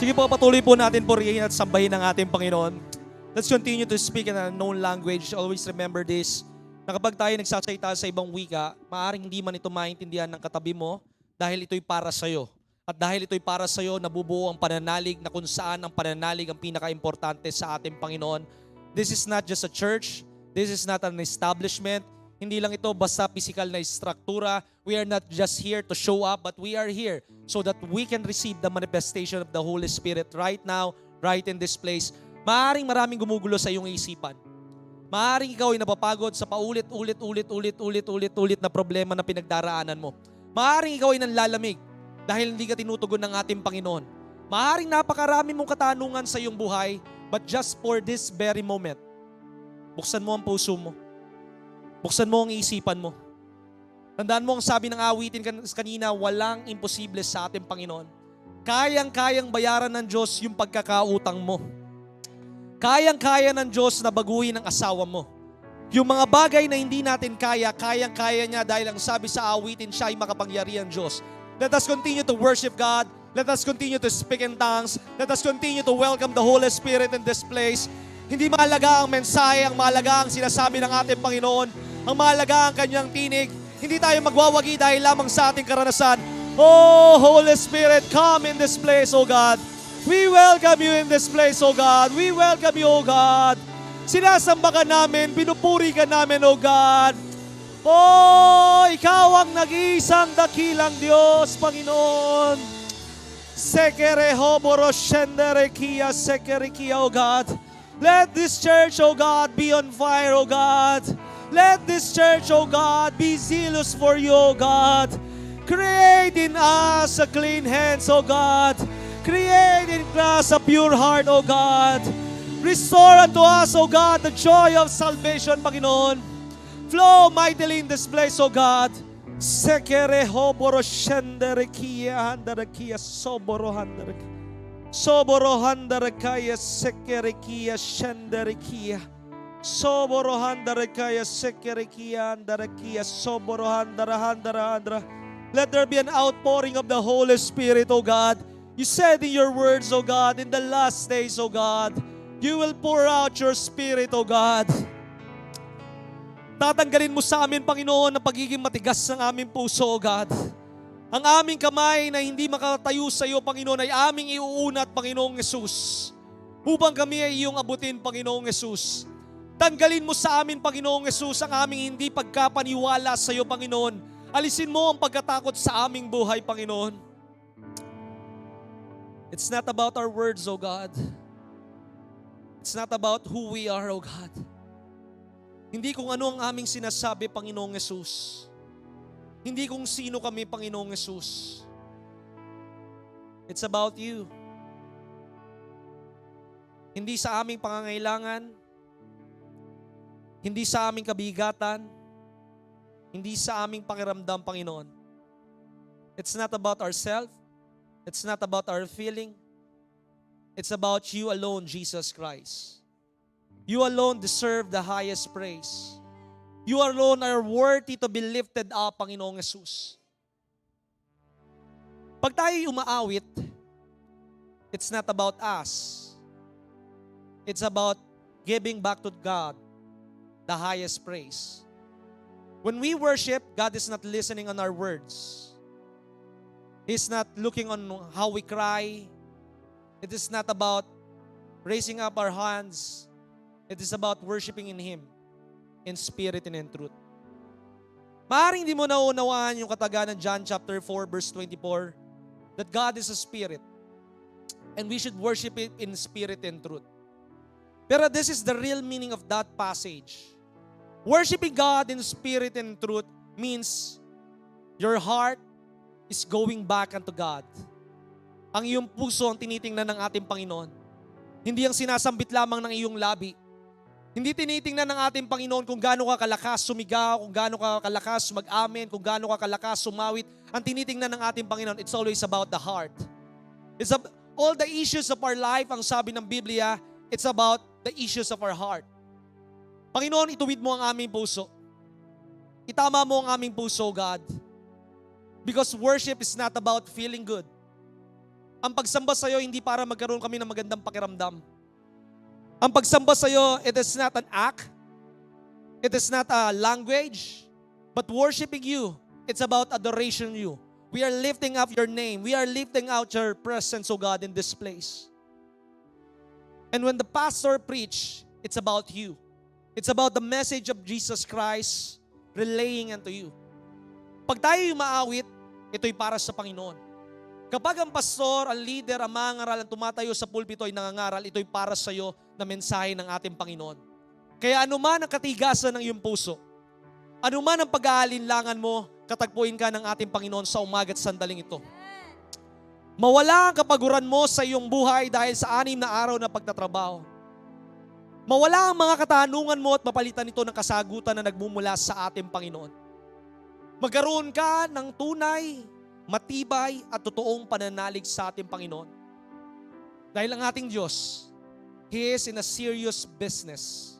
Sige po, patuloy po natin purihin at sambahin ang ating Panginoon. Let's continue to speak in an unknown language. Always remember this, na kapag tayo nagsasalita sa ibang wika, maaaring hindi man ito maintindihan ng katabi mo dahil ito'y para sa'yo. At dahil ito'y para sa'yo, nabubuo ang pananalig na kung saan ang pananalig ang pinaka-importante sa ating Panginoon. This is not just a church. This is not an establishment. Hindi lang ito basta physical na struktura. We are not just here to show up, but we are here so that we can receive the manifestation of the Holy Spirit right now, right in this place. Maaaring maraming gumugulo sa iyong isipan. Maaaring ikaw ay napapagod sa paulit-ulit na problema na pinagdaraanan mo. Maaaring ikaw ay nanlalamig dahil hindi ka tinutugon ng ating Panginoon. Maaaring napakarami mong katanungan sa iyong buhay, but just for this very moment, buksan mo ang puso mo. Buksan mo ang isipan mo. Tandaan mo ang sabi ng awitin kanina, walang imposible sa ating Panginoon. Kayang-kayang bayaran ng Diyos yung pagkakautang mo. Kayang-kaya ng Diyos na baguhin ang asawa mo. Yung mga bagay na hindi natin kaya, kayang-kaya niya dahil ang sabi sa awitin, siya ay makapangyarihan Diyos. Let us continue to worship God. Let us continue to speak in tongues. Let us continue to welcome the Holy Spirit in this place. Hindi mahalaga ang mensahe, ang mahalaga ang sinasabi ng ating Panginoon. Ang mahalaga ang kanyang tinig. Hindi tayo magwawagi dahil lamang sa ating karanasan. Oh, Holy Spirit, come in this place, oh God. We welcome you in this place, oh God. We welcome you, oh God. Sinasamba ka namin, pinupuri ka namin, oh God. Oh, ikaw ang nag-iisang dakilang Diyos, Panginoon. Sekerehoborosenderekia, sekerikia, oh God. Let this church, oh God, be on fire, oh God. Let this church, oh God, be zealous for you, oh God. Create in us a clean hands, oh God. Create in us a pure heart, oh God. Restore unto us, oh God, the joy of salvation, Panginoon. Flow mightily in this place, oh God. Sekerehoborosenderekia, handarakia, soborohandarekia. Soborohandarekaya, sekerekia, shenderekia. Soborohandarekaya, sekerekia, andarakia, soborohandarahandarahandara. Let there be an outpouring of the Holy Spirit, O God. You said in your words, O God, in the last days, O God, you will pour out your Spirit, O God. Tatanggalin mo sa amin, Panginoon, ang pagiging matigas ng aming puso, O God. Ang aming kamay na hindi makatayo sa iyo, Panginoon, ay aming iuunat, Panginoong Yesus. Upang kami ay iyong abutin, Panginoong Yesus. Tanggalin mo sa amin, Panginoong Yesus, ang aming hindi pagkapaniwala sa iyo, Panginoon. Alisin mo ang pagkatakot sa aming buhay, Panginoon. It's not about our words, O God. It's not about who we are, O God. Hindi kung ano ang aming sinasabi, Panginoong Yesus. Hindi kung sino kami, Panginoong Yesus. It's about you. Hindi sa aming pangangailangan, hindi sa aming kabigatan, hindi sa aming pakiramdam, Panginoon. It's not about ourselves. It's not about our feeling. It's about you alone, Jesus Christ. You alone deserve the highest praise. You alone are worthy to be lifted up, Panginoong Yesus. Pag tayo'y umaawit, it's not about us. It's about giving back to God the highest praise. When we worship, God is not listening on our words. He's not looking on how we cry. It is not about raising up our hands. It is about worshiping in Him in spirit and in truth. Maaaring di mo naunawaan yung kataga ng John chapter 4 verse 24 that God is a spirit and we should worship it in spirit and truth. Pero this is the real meaning of that passage. Worshiping God in spirit and truth means your heart is going back unto God. Ang iyong puso ang tinitingnan ng ating Panginoon. Hindi ang sinasambit lamang ng iyong labi. Hindi tinitingnan ng ating Panginoon kung gaano ka kalakas sumigaw, kung gaano ka kalakas mag-amen, kung gaano ka kalakas sumawit. Ang tinitingnan ng ating Panginoon, it's always about the heart. It's all the issues of our life, ang sabi ng Biblia, it's about the issues of our heart. Panginoon, ituwid mo ang aming puso. Itama mo ang aming puso, God. Because worship is not about feeling good. Ang pagsamba sa'yo, hindi para magkaroon kami ng magandang pakiramdam. Ang pagsamba sa'yo, it is not an act. It is not a language. But worshiping you, it's about adoration you. We are lifting up your name. We are lifting out your presence, O God, in this place. And when the pastor preach, it's about you. It's about the message of Jesus Christ relaying unto you. Pag tayo umaawit, ito'y para sa Panginoon. Kapag ang pastor, ang leader, ang mangaral, ang tumatayo sa pulpito ay nangangaral, ito'y para sa iyo na mensahe ng ating Panginoon. Kaya anuman ang katigasan ng iyong puso, anuman ang pag-aalinlangan mo, katagpuin ka ng ating Panginoon sa umagat sandaling ito. Mawala ang kapaguran mo sa iyong buhay dahil sa 6 na araw na pagtatrabaho. Mawala ang mga katanungan mo at mapalitan ito ng kasagutan na nagmumula sa ating Panginoon. Magkaroon ka ng tunay, matibay at totoong pananalig sa ating Panginoon. Dahil ang ating Diyos, He is in a serious business.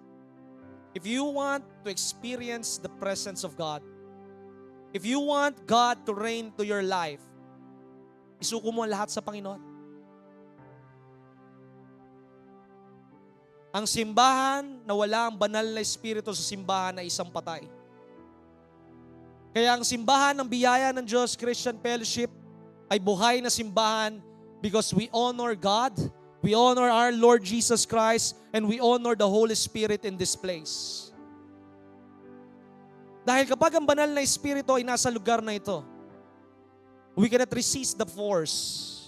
If you want to experience the presence of God, if you want God to reign to your life, isuko mo lahat sa Panginoon. Ang simbahan na wala ang banal na espiritu sa simbahan ay isang patay. Kaya ang simbahan ng biyaya ng Diyos, Christian Fellowship, ay buhay na simbahan because we honor God, we honor our Lord Jesus Christ, and we honor the Holy Spirit in this place. Dahil kapag ang banal na espiritu ay nasa lugar na ito, we cannot resist the force.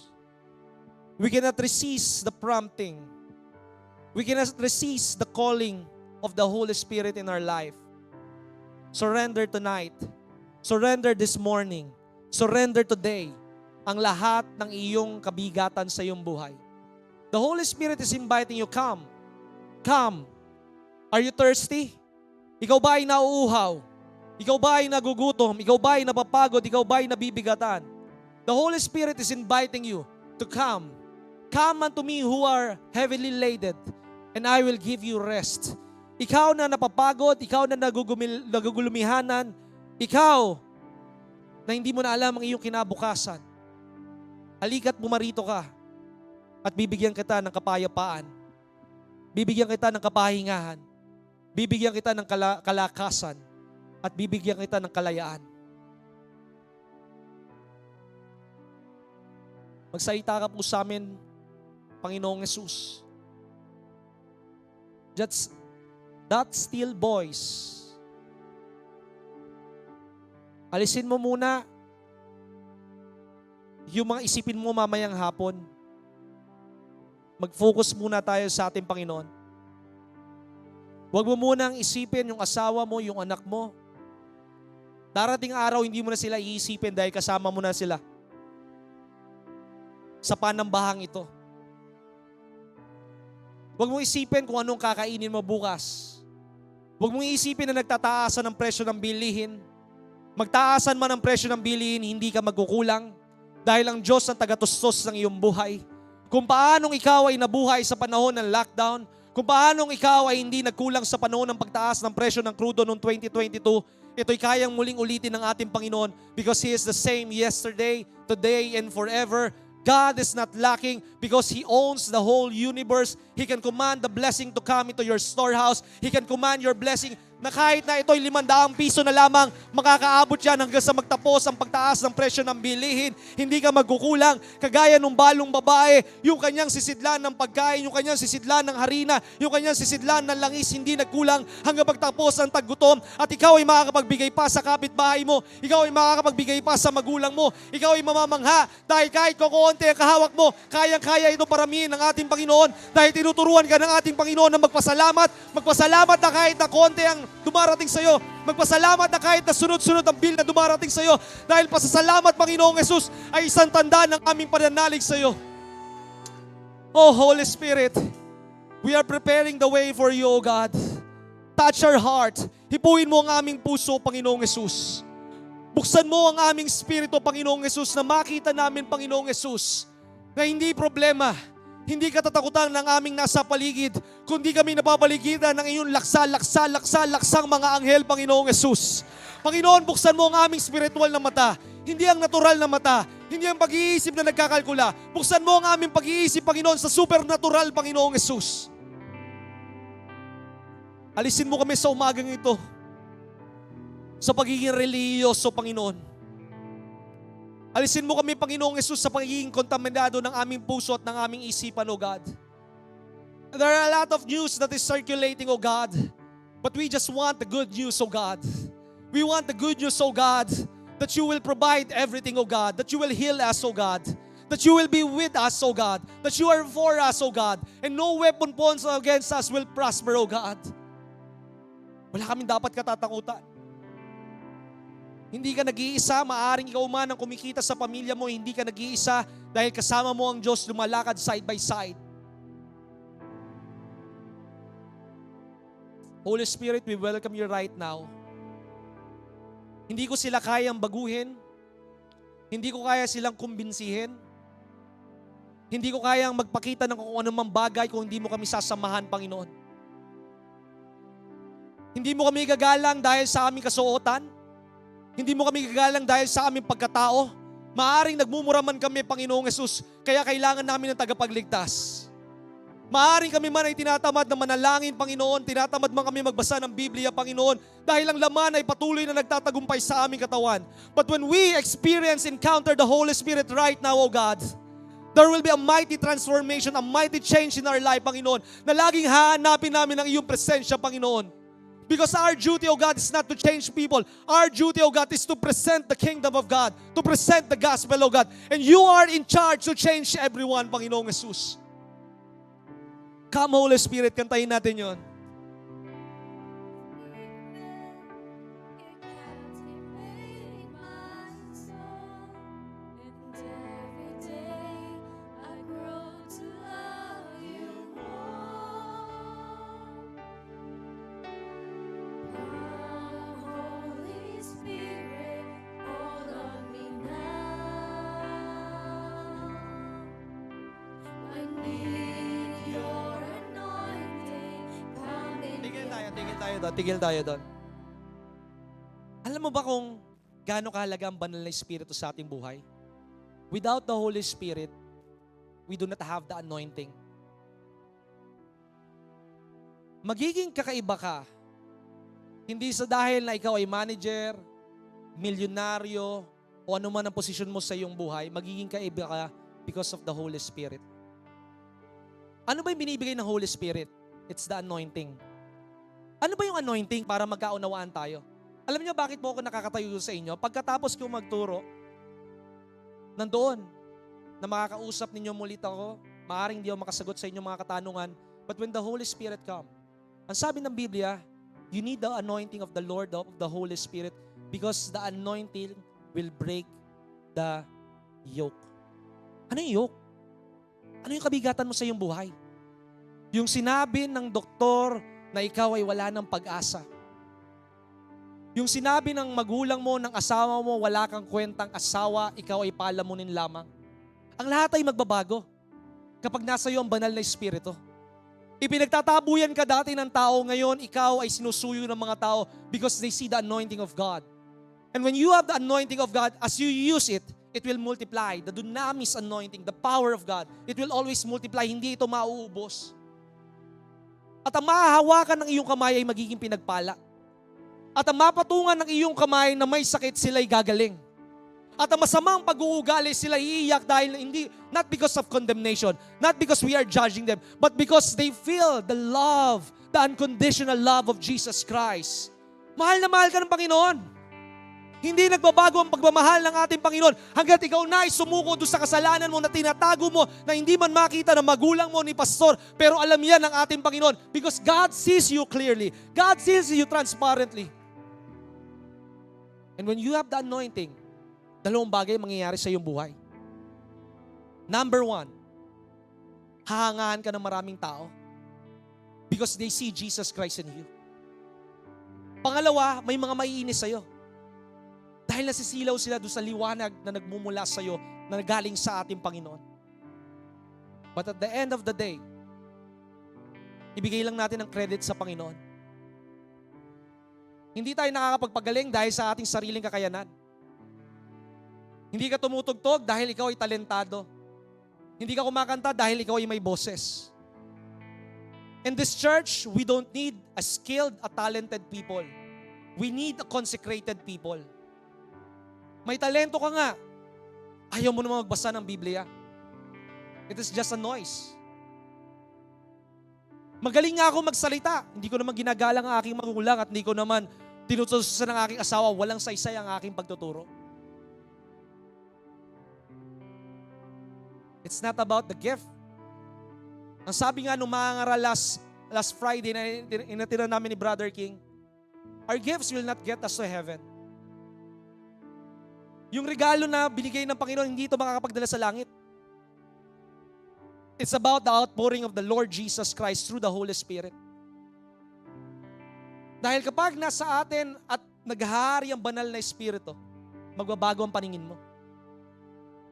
We cannot resist the prompting. We cannot resist the calling of the Holy Spirit in our life. Surrender tonight. Surrender this morning. Surrender today ang lahat ng iyong kabigatan sa iyong buhay. The Holy Spirit is inviting you, come. Come. Are you thirsty? Ikaw ba ay nauuhaw? Ikaw ba ay nagugutom? Ikaw ba ay napapagod? Ikaw ba ay nabibigatan? The Holy Spirit is inviting you to come. Come unto me who are heavily laden, and I will give you rest. Ikaw na napapagod, ikaw na nagugulumihanan, ikaw na hindi mo na alam ang iyong kinabukasan, halika't bumarito ka at bibigyan kita ng kapayapaan. Bibigyan kita ng kapahingahan. Bibigyan kita ng kalakasan at bibigyan kita ng kalayaan. Magsalita ka po sa amin, Panginoong Yesus. That still voice, alisin mo muna yung mga isipin mo mamayang hapon. Mag-focus muna tayo sa ating Panginoon. Huwag mo munang isipin yung asawa mo, yung anak mo. Darating araw, hindi mo na sila iisipin dahil kasama mo na sila sa panambahang ito. Huwag mong isipin kung anong kakainin mo bukas. Huwag mong isipin na nagtataasan ng presyo ng bilihin. Magtaasan man ang presyo ng bilihin, hindi ka magkukulang dahil ang Diyos ang tagatustos ng iyong buhay. Kung paanong ikaw ay nabuhay sa panahon ng lockdown, kung paanong ikaw ay hindi nagkulang sa panahon ng pagtaas ng presyo ng crudo noong 2022, ito'y kayang muling ulitin ng ating Panginoon because He is the same yesterday, today, and forever. God is not lacking because He owns the whole universe. He can command the blessing to come into your storehouse. He can command your blessing na kahit na ito'y 500 piso na lamang, makakaabot yan hanggang sa magtapos ang pagtaas ng presyo ng bilihin. Hindi ka magkukulang. Kagaya nung balong babae, yung kanyang sisidlan ng pagkain, yung kanyang sisidlan ng harina, yung kanyang sisidlan ng langis, hindi nagkulang hanggang pagtapos ang taggutom. At ikaw ay makakapagbigay pa sa kapitbahay mo. Ikaw ay makakapagbigay pa sa magulang mo. Ikaw ay mamamangha dahil kahit kukunti ang kahawak mo, kayang-kaya ito paramihin ng ating Panginoon dahil tinuturuan ka ng ating Panginoon na magpasalamat. Magpasalamat na kahit na konti ang dumarating sa iyo. Magpasalamat na kahit na sunod-sunod ang bill na dumarating sa iyo. Dahil pasasalamat, Panginoong Yesus, ay isang tanda ng aming pananalig sa iyo. Oh, Holy Spirit, we are preparing the way for you, O God. Touch our heart. Hipuin mo ang aming puso, Panginoong Yesus. Buksan mo ang aming spirito, Panginoong Yesus, na makita namin, Panginoong Yesus, na hindi problema, hindi katatakutan ng aming nasa paligid, kundi kami napapaligiran ng iyong laksang mga anghel, Panginoong Yesus. Panginoon, buksan mo ang aming spiritual na mata, hindi ang natural na mata, Hindi ang pag-iisip na nagkakalkula. Buksan mo ang aming pag-iisip, Panginoon, sa supernatural, Panginoong Jesus. Alisin mo kami sa umagang ito sa pagiging reliyoso, Panginoon. Alisin mo kami, Panginoong Jesus, sa pagiging kontaminado ng aming puso at ng aming isipan, O God. There are a lot of news that is circulating, O God. But we just want the good news, O God. We want the good news, O God, that you will provide everything, O God. That you will heal us, O God. That you will be with us, O God. That you are for us, O God. And no weapon formed against us will prosper, O God. Wala kaming dapat katatakutan. Hindi ka nag-iisa, maaring ikaw man ang kumikita sa pamilya mo, hindi ka nag-iisa dahil kasama mo ang Diyos lumalakad side by side. Holy Spirit, we welcome you right now. Hindi ko sila kayang baguhin. Hindi ko kaya silang kumbinsihin. Hindi ko kayang magpakita ng kung anumang bagay kung hindi mo kami sasamahan, Panginoon. Hindi mo kami gagalang dahil sa aming kasuotan. Hindi mo kami gagalang dahil sa aming pagkatao. Maaring nagmumura man kami, Panginoong Jesus, kaya kailangan namin ng tagapagligtas. Maaring kami man ay tinatamad na manalangin, Panginoon, tinatamad man kami magbasa ng Biblia, Panginoon, dahil ang laman ay patuloy na nagtatagumpay sa aming katawan. But when we encounter the Holy Spirit right now, O God, there will be a mighty transformation, a mighty change in our life, Panginoon, na laging hahanapin namin ang iyong presensya, Panginoon. Because our duty, O God, is not to change people. Our duty, O God, is to present the kingdom of God, to present the gospel, O God. And you are in charge to change everyone, Panginoong Jesus. Come, Holy Spirit, kantahin natin yon. Tigil tayo doon. Alam mo ba kung gaano kahalaga ang banal na Espiritu sa ating buhay? Without the Holy Spirit, we do not have the anointing. Magiging kakaiba ka, hindi sa dahil na ikaw ay manager, milyonaryo, o ano man ang posisyon mo sa iyong buhay, magiging kakaiba ka because of the Holy Spirit. Ano ba yung binibigay ng Holy Spirit? It's the anointing. Ano ba yung anointing para magkaunawaan tayo? Alam niyo bakit po ako nakakatayo sa inyo? Pagkatapos ko magturo, nandoon na makakausap ninyo mulit ako, maaaring hindi ako makasagot sa inyong mga katanungan, but when the Holy Spirit come, ang sabi ng Biblia, you need the anointing of the Lord, of the Holy Spirit, because the anointing will break the yoke. Ano yung yoke? Ano yung kabigatan mo sa iyong buhay? Yung sinabi ng doktor na ikaw ay wala ng pag-asa. Yung sinabi ng magulang mo, ng asawa mo, wala kang kwentang asawa, ikaw ay palamunin lamang. Ang lahat ay magbabago kapag nasa iyo ang banal na Espiritu. Ipinagtatabuyan ka dati ng tao, ngayon ikaw ay sinusuyo ng mga tao because they see the anointing of God. And when you have the anointing of God, as you use it, it will multiply. The dunamis anointing, the power of God, it will always multiply. Hindi ito mauubos. At ang mahahawakan ng iyong kamay ay magiging pinagpala. At ang mapatungan ng iyong kamay na may sakit, sila'y gagaling. At ang masamang pag-uugali, sila iiyak dahil hindi, not because of condemnation, not because we are judging them, but because they feel the love, the unconditional love of Jesus Christ. Mahal na mahal ka ng Panginoon. Hindi nagbabago ang pagmamahal ng ating Panginoon hanggat ikaw na ay sumuko doon sa kasalanan mo na tinatago mo na hindi man makita ng magulang mo ni pastor, pero alam yan ng ating Panginoon because God sees you clearly. God sees you transparently. And when you have the anointing, dalawang bagay mangyayari sa iyong buhay. Number one, hahangaan ka ng maraming tao because they see Jesus Christ in you. Pangalawa, may mga maiinis sa'yo. Dahil nasisilaw sila doon sa liwanag na nagmumula sa iyo, na nagaling sa ating Panginoon. But at the end of the day, ibigay lang natin ang credit sa Panginoon. Hindi tayo nakakapagpagaling dahil sa ating sariling kakayanan. Hindi ka tumutugtog dahil ikaw ay talentado. Hindi ka kumakanta dahil ikaw ay may boses. In this church, we don't need a skilled, a talented people. We need a consecrated people. May talento ka nga. Ayaw mo naman magbasa ng Biblia. It is just a noise. Magaling nga ako magsalita. Hindi ko naman ginagalang ang aking magulang at hindi ko naman tinutusan ng aking asawa. Walang saysay ang aking pagtuturo. It's not about the gift. Ang sabi nga nung mga ngaral last Friday na inatira namin ni Brother King, our gifts will not get us to heaven. Yung regalo na binigay ng Panginoon, hindi ito makakapagdala sa langit. It's about the outpouring of the Lord Jesus Christ through the Holy Spirit. Dahil kapag nasa atin at naghahari ang banal na Espiritu, magbabago ang paningin mo.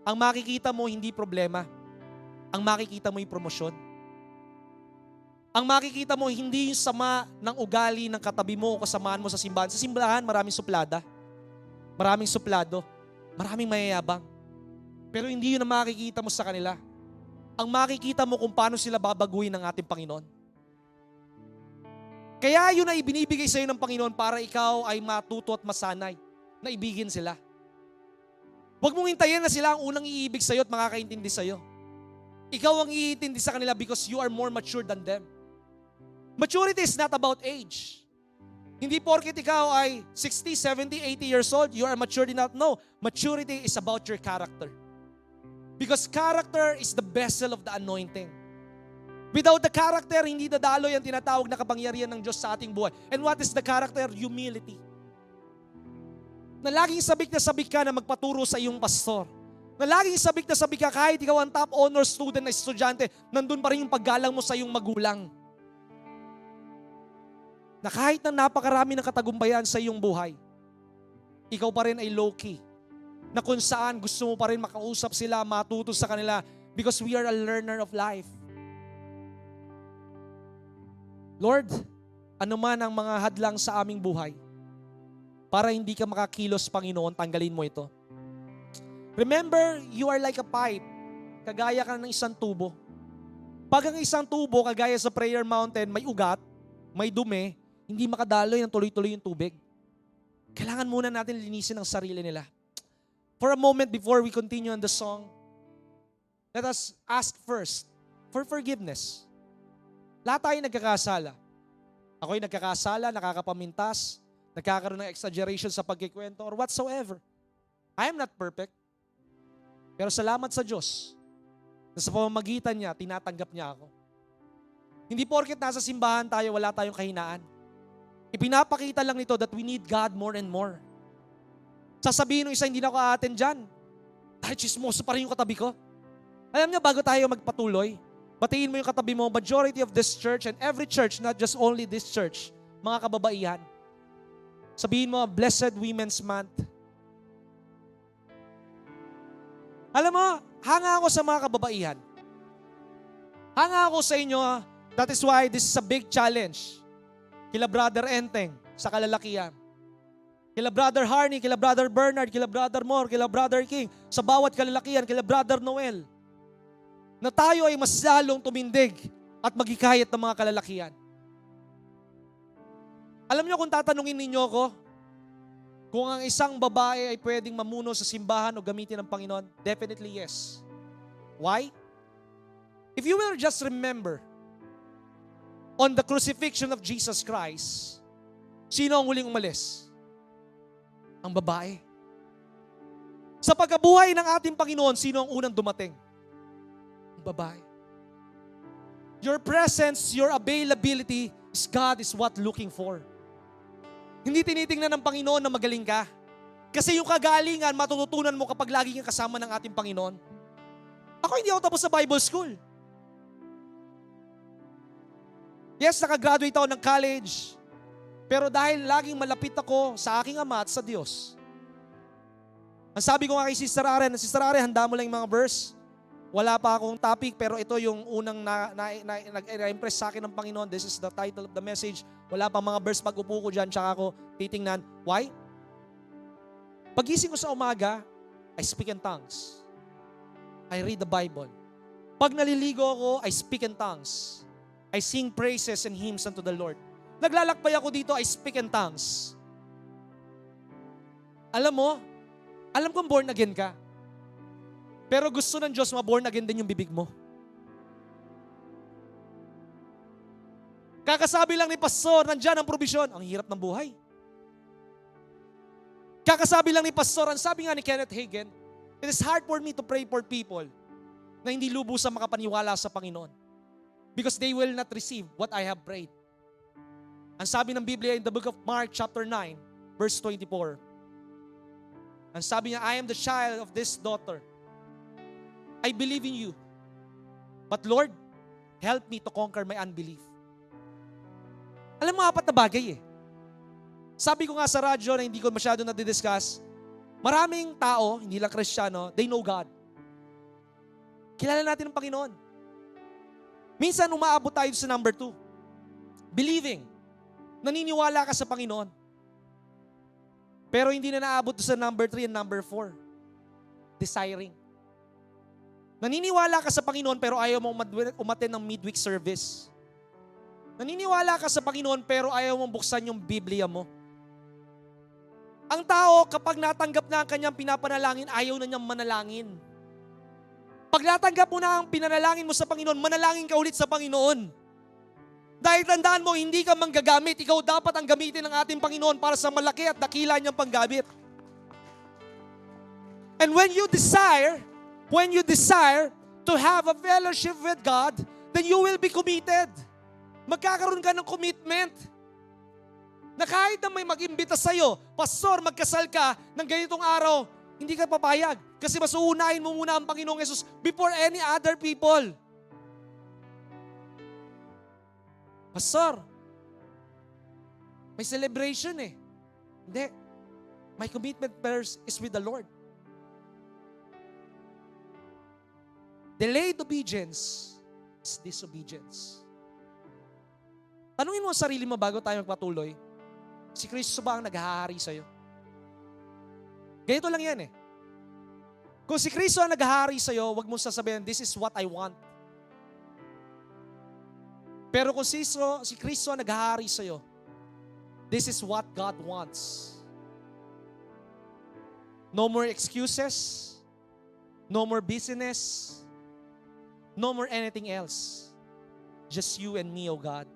Ang makikita mo hindi problema. Ang makikita mo yung promosyon. Ang makikita mo hindi yung sama ng ugali ng katabi mo o kasamaan mo sa simbahan. Sa simbahan, maraming suplada. Maraming suplado. Maraming mayayabang. Pero hindi yun ang makikita mo sa kanila. Ang makikita mo kung paano sila babaguhin ng ating Panginoon. Kaya yun ay binibigay sa iyo ng Panginoon para ikaw ay matuto at masanay na ibigin sila. Huwag mong hintayin na sila ang unang iibig sa iyo at makakaintindi sa iyo. Ikaw ang iintindi sa kanila because you are more mature than them. Maturity is not about age. Hindi porket ikaw ay 60, 70, 80 years old, you are mature enough. No, maturity is about your character. Because character is the vessel of the anointing. Without the character, hindi dadaloy ang tinatawag na kapangyarihan ng Diyos sa ating buhay. And what is the character? Humility. Na laging sabik na sabik ka na magpaturo sa iyong pastor. Na laging sabik na sabik ka kahit ikaw ang top honor student na estudyante, nandun pa rin yung paggalang mo sa iyong magulang. Na kahit na napakarami ng katagumpayan sa iyong buhay, ikaw pa rin ay low-key. Na kung saan gusto mo pa rin makausap sila, matuto sa kanila because we are a learner of life. Lord, ano man ang mga hadlang sa aming buhay, para hindi ka makakilos, Panginoon, tanggalin mo ito. Remember, you are like a pipe. Kagaya ka ng isang tubo. Pag ang isang tubo, kagaya sa prayer mountain, may ugat, may dumi, hindi makadaloy ng tuloy-tuloy yung tubig. Kailangan muna natin linisin ang sarili nila. For a moment before we continue on the song, let us ask first for forgiveness. Lahat tayo nagkakasala. Ako'y nagkakasala, nakakapamintas, nagkakaroon ng exaggeration sa pagkikwento or whatsoever. I am not perfect. Pero salamat sa Diyos na sa pamamagitan niya, tinatanggap niya ako. Hindi porket nasa simbahan tayo, wala tayong kahinaan. Ipinapakita lang nito that we need God more and more. Sasabihin ng isa, hindi na ako aaten dyan. Dahil chismoso pa rin yung katabi ko. Alam niyo, bago tayo magpatuloy, batiin mo yung katabi mo, majority of this church and every church, not just only this church, mga kababaihan. Sabihin mo, Blessed Women's Month. Alam mo, hanga ako sa mga kababaihan. Hanga ako sa inyo. That is why this is a big challenge. Kila Brother Enteng sa kalalakihan. Kila Brother Harney, kila Brother Bernard, kila Brother Moore, kila Brother King. Sa bawat kalalakihan, kila Brother Noel. Na tayo ay mas lalong tumindig at magikayat ng mga kalalakihan. Alam niyo kung tatanungin ninyo ako, kung ang isang babae ay pwedeng mamuno sa simbahan o gamitin ng Panginoon, definitely yes. Why? If you will just remember, on the crucifixion of Jesus Christ, sino ang huling umalis? Ang babae. Sa pagkabuhay ng ating Panginoon, sino ang unang dumating? Ang babae. Your presence, your availability, God is what looking for. Hindi tinitingnan ng Panginoon na magaling ka. Kasi yung kagalingan, matututunan mo kapag lagi kang kasama ng ating Panginoon. Ako hindi ako tapos sa Bible school. Yes, nakagraduate ako ng college. Pero dahil laging malapit ako sa aking Ama at sa Diyos. Ang sabi ko nga kay Sister Aren, Sister Aren, handa mo lang yung mga verse. Wala pa akong topic, pero ito yung unang nag-impress sa akin ng Panginoon. This is the title of the message. Wala pa mga verse, pag upo ko dyan, tsaka ako titingnan. Why? Pagising ko sa umaga, I speak in tongues. I read the Bible. Pag naliligo ako, I speak in tongues. I sing praises and hymns unto the Lord. Naglalakbay ako dito, I speak in tongues. Alam mo, alam kong born again ka. Pero gusto ng Diyos ma-born again din yung bibig mo. Kakasabi lang ni Pastor, nandyan ang probisyon. Ang hirap ng buhay. Kakasabi lang ni Pastor, ang sabi nga ni Kenneth Hagin, it is hard for me to pray for people na hindi lubusang makapaniwala sa Panginoon. Because they will not receive what I have prayed. Ang sabi ng Biblia in the book of Mark chapter 9, verse 24. Ang sabi niya, I am the child of this daughter. I believe in you. But Lord, help me to conquer my unbelief. Alam mo, apat na bagay eh. Sabi ko nga sa radyo na hindi ko masyado na-discuss, maraming tao, hindi lang Kristiyano, they know God. Kilala natin ang Panginoon. Minsan umaabot tayo sa number 2. Believing. Naniniwala ka sa Panginoon. Pero hindi na naabot sa number 3 and number 4. Desiring. Naniniwala ka sa Panginoon pero ayaw mong umattend ng midweek service. Naniniwala ka sa Panginoon pero ayaw mong buksan yung Biblia mo. Ang tao, kapag natanggap na ang kanyang pinapanalangin, ayaw na niyang manalangin. Pag natanggap mo na ang pinanalangin mo sa Panginoon, manalangin ka ulit sa Panginoon. Dahil tandaan mo, hindi ka manggagamit. Ikaw dapat ang gamitin ng ating Panginoon para sa malaki at dakila niyang panggamit. And when you desire to have a fellowship with God, then you will be committed. Magkakaroon ka ng commitment. Na kahit na may mag-imbita sa'yo, Pastor, magkasal ka ng ganitong araw, hindi ka papayag. Kasi mas uunahin mo muna ang Panginoong Yesus before any other people. Pastor, may celebration eh. Hindi. My commitment first is with the Lord. Delayed obedience is disobedience. Tanungin mo ang sarili mo bago tayo magpatuloy. Si Kristo ba ang naghahari sa'yo? Ganito lang yan eh. Kung si Kristo ang naghahari sa'yo, huwag mong sasabihin, this is what I want. Pero kung si Kristo ang naghahari sa'yo, this is what God wants. No more excuses. No more business. No more anything else. Just you and me, oh God.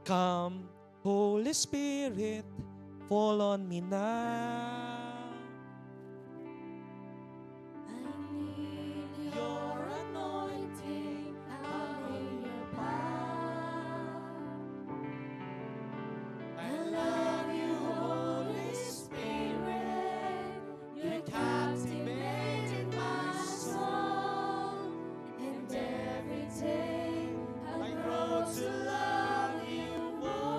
Come, Holy Spirit, fall on me now. I need your anointing, come in your power. I love you, Holy Spirit, you captivated my soul, and every day I grow to love you more.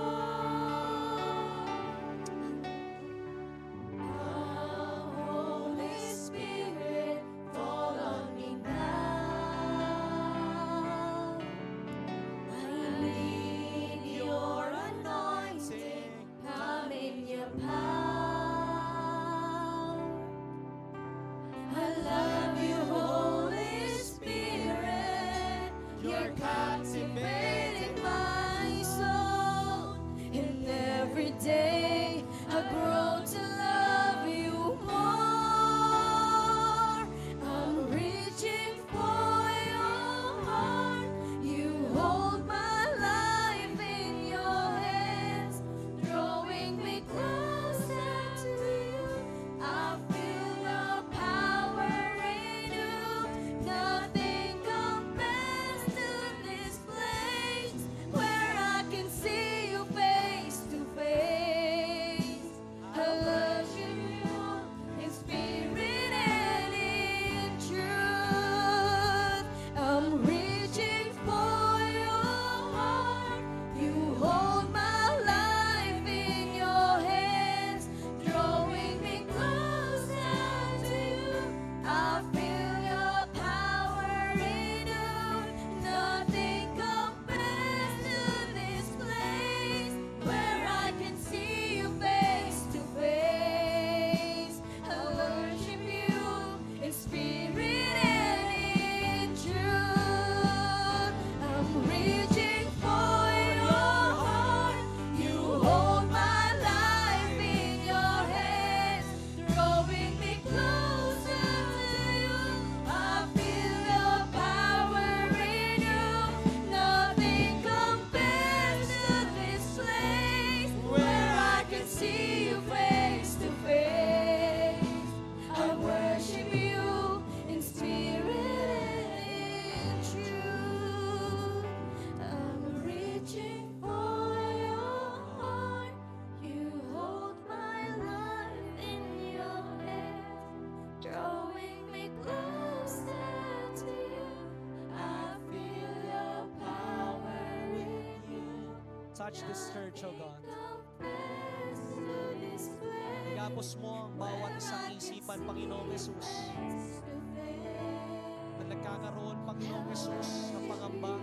touch this church, oh God. compares to this place. Igapos mo ang bawat isang isipan, Panginoong Jesus, Face to face. na nagkakaroon, Panginoong Jesus, ng pangamba,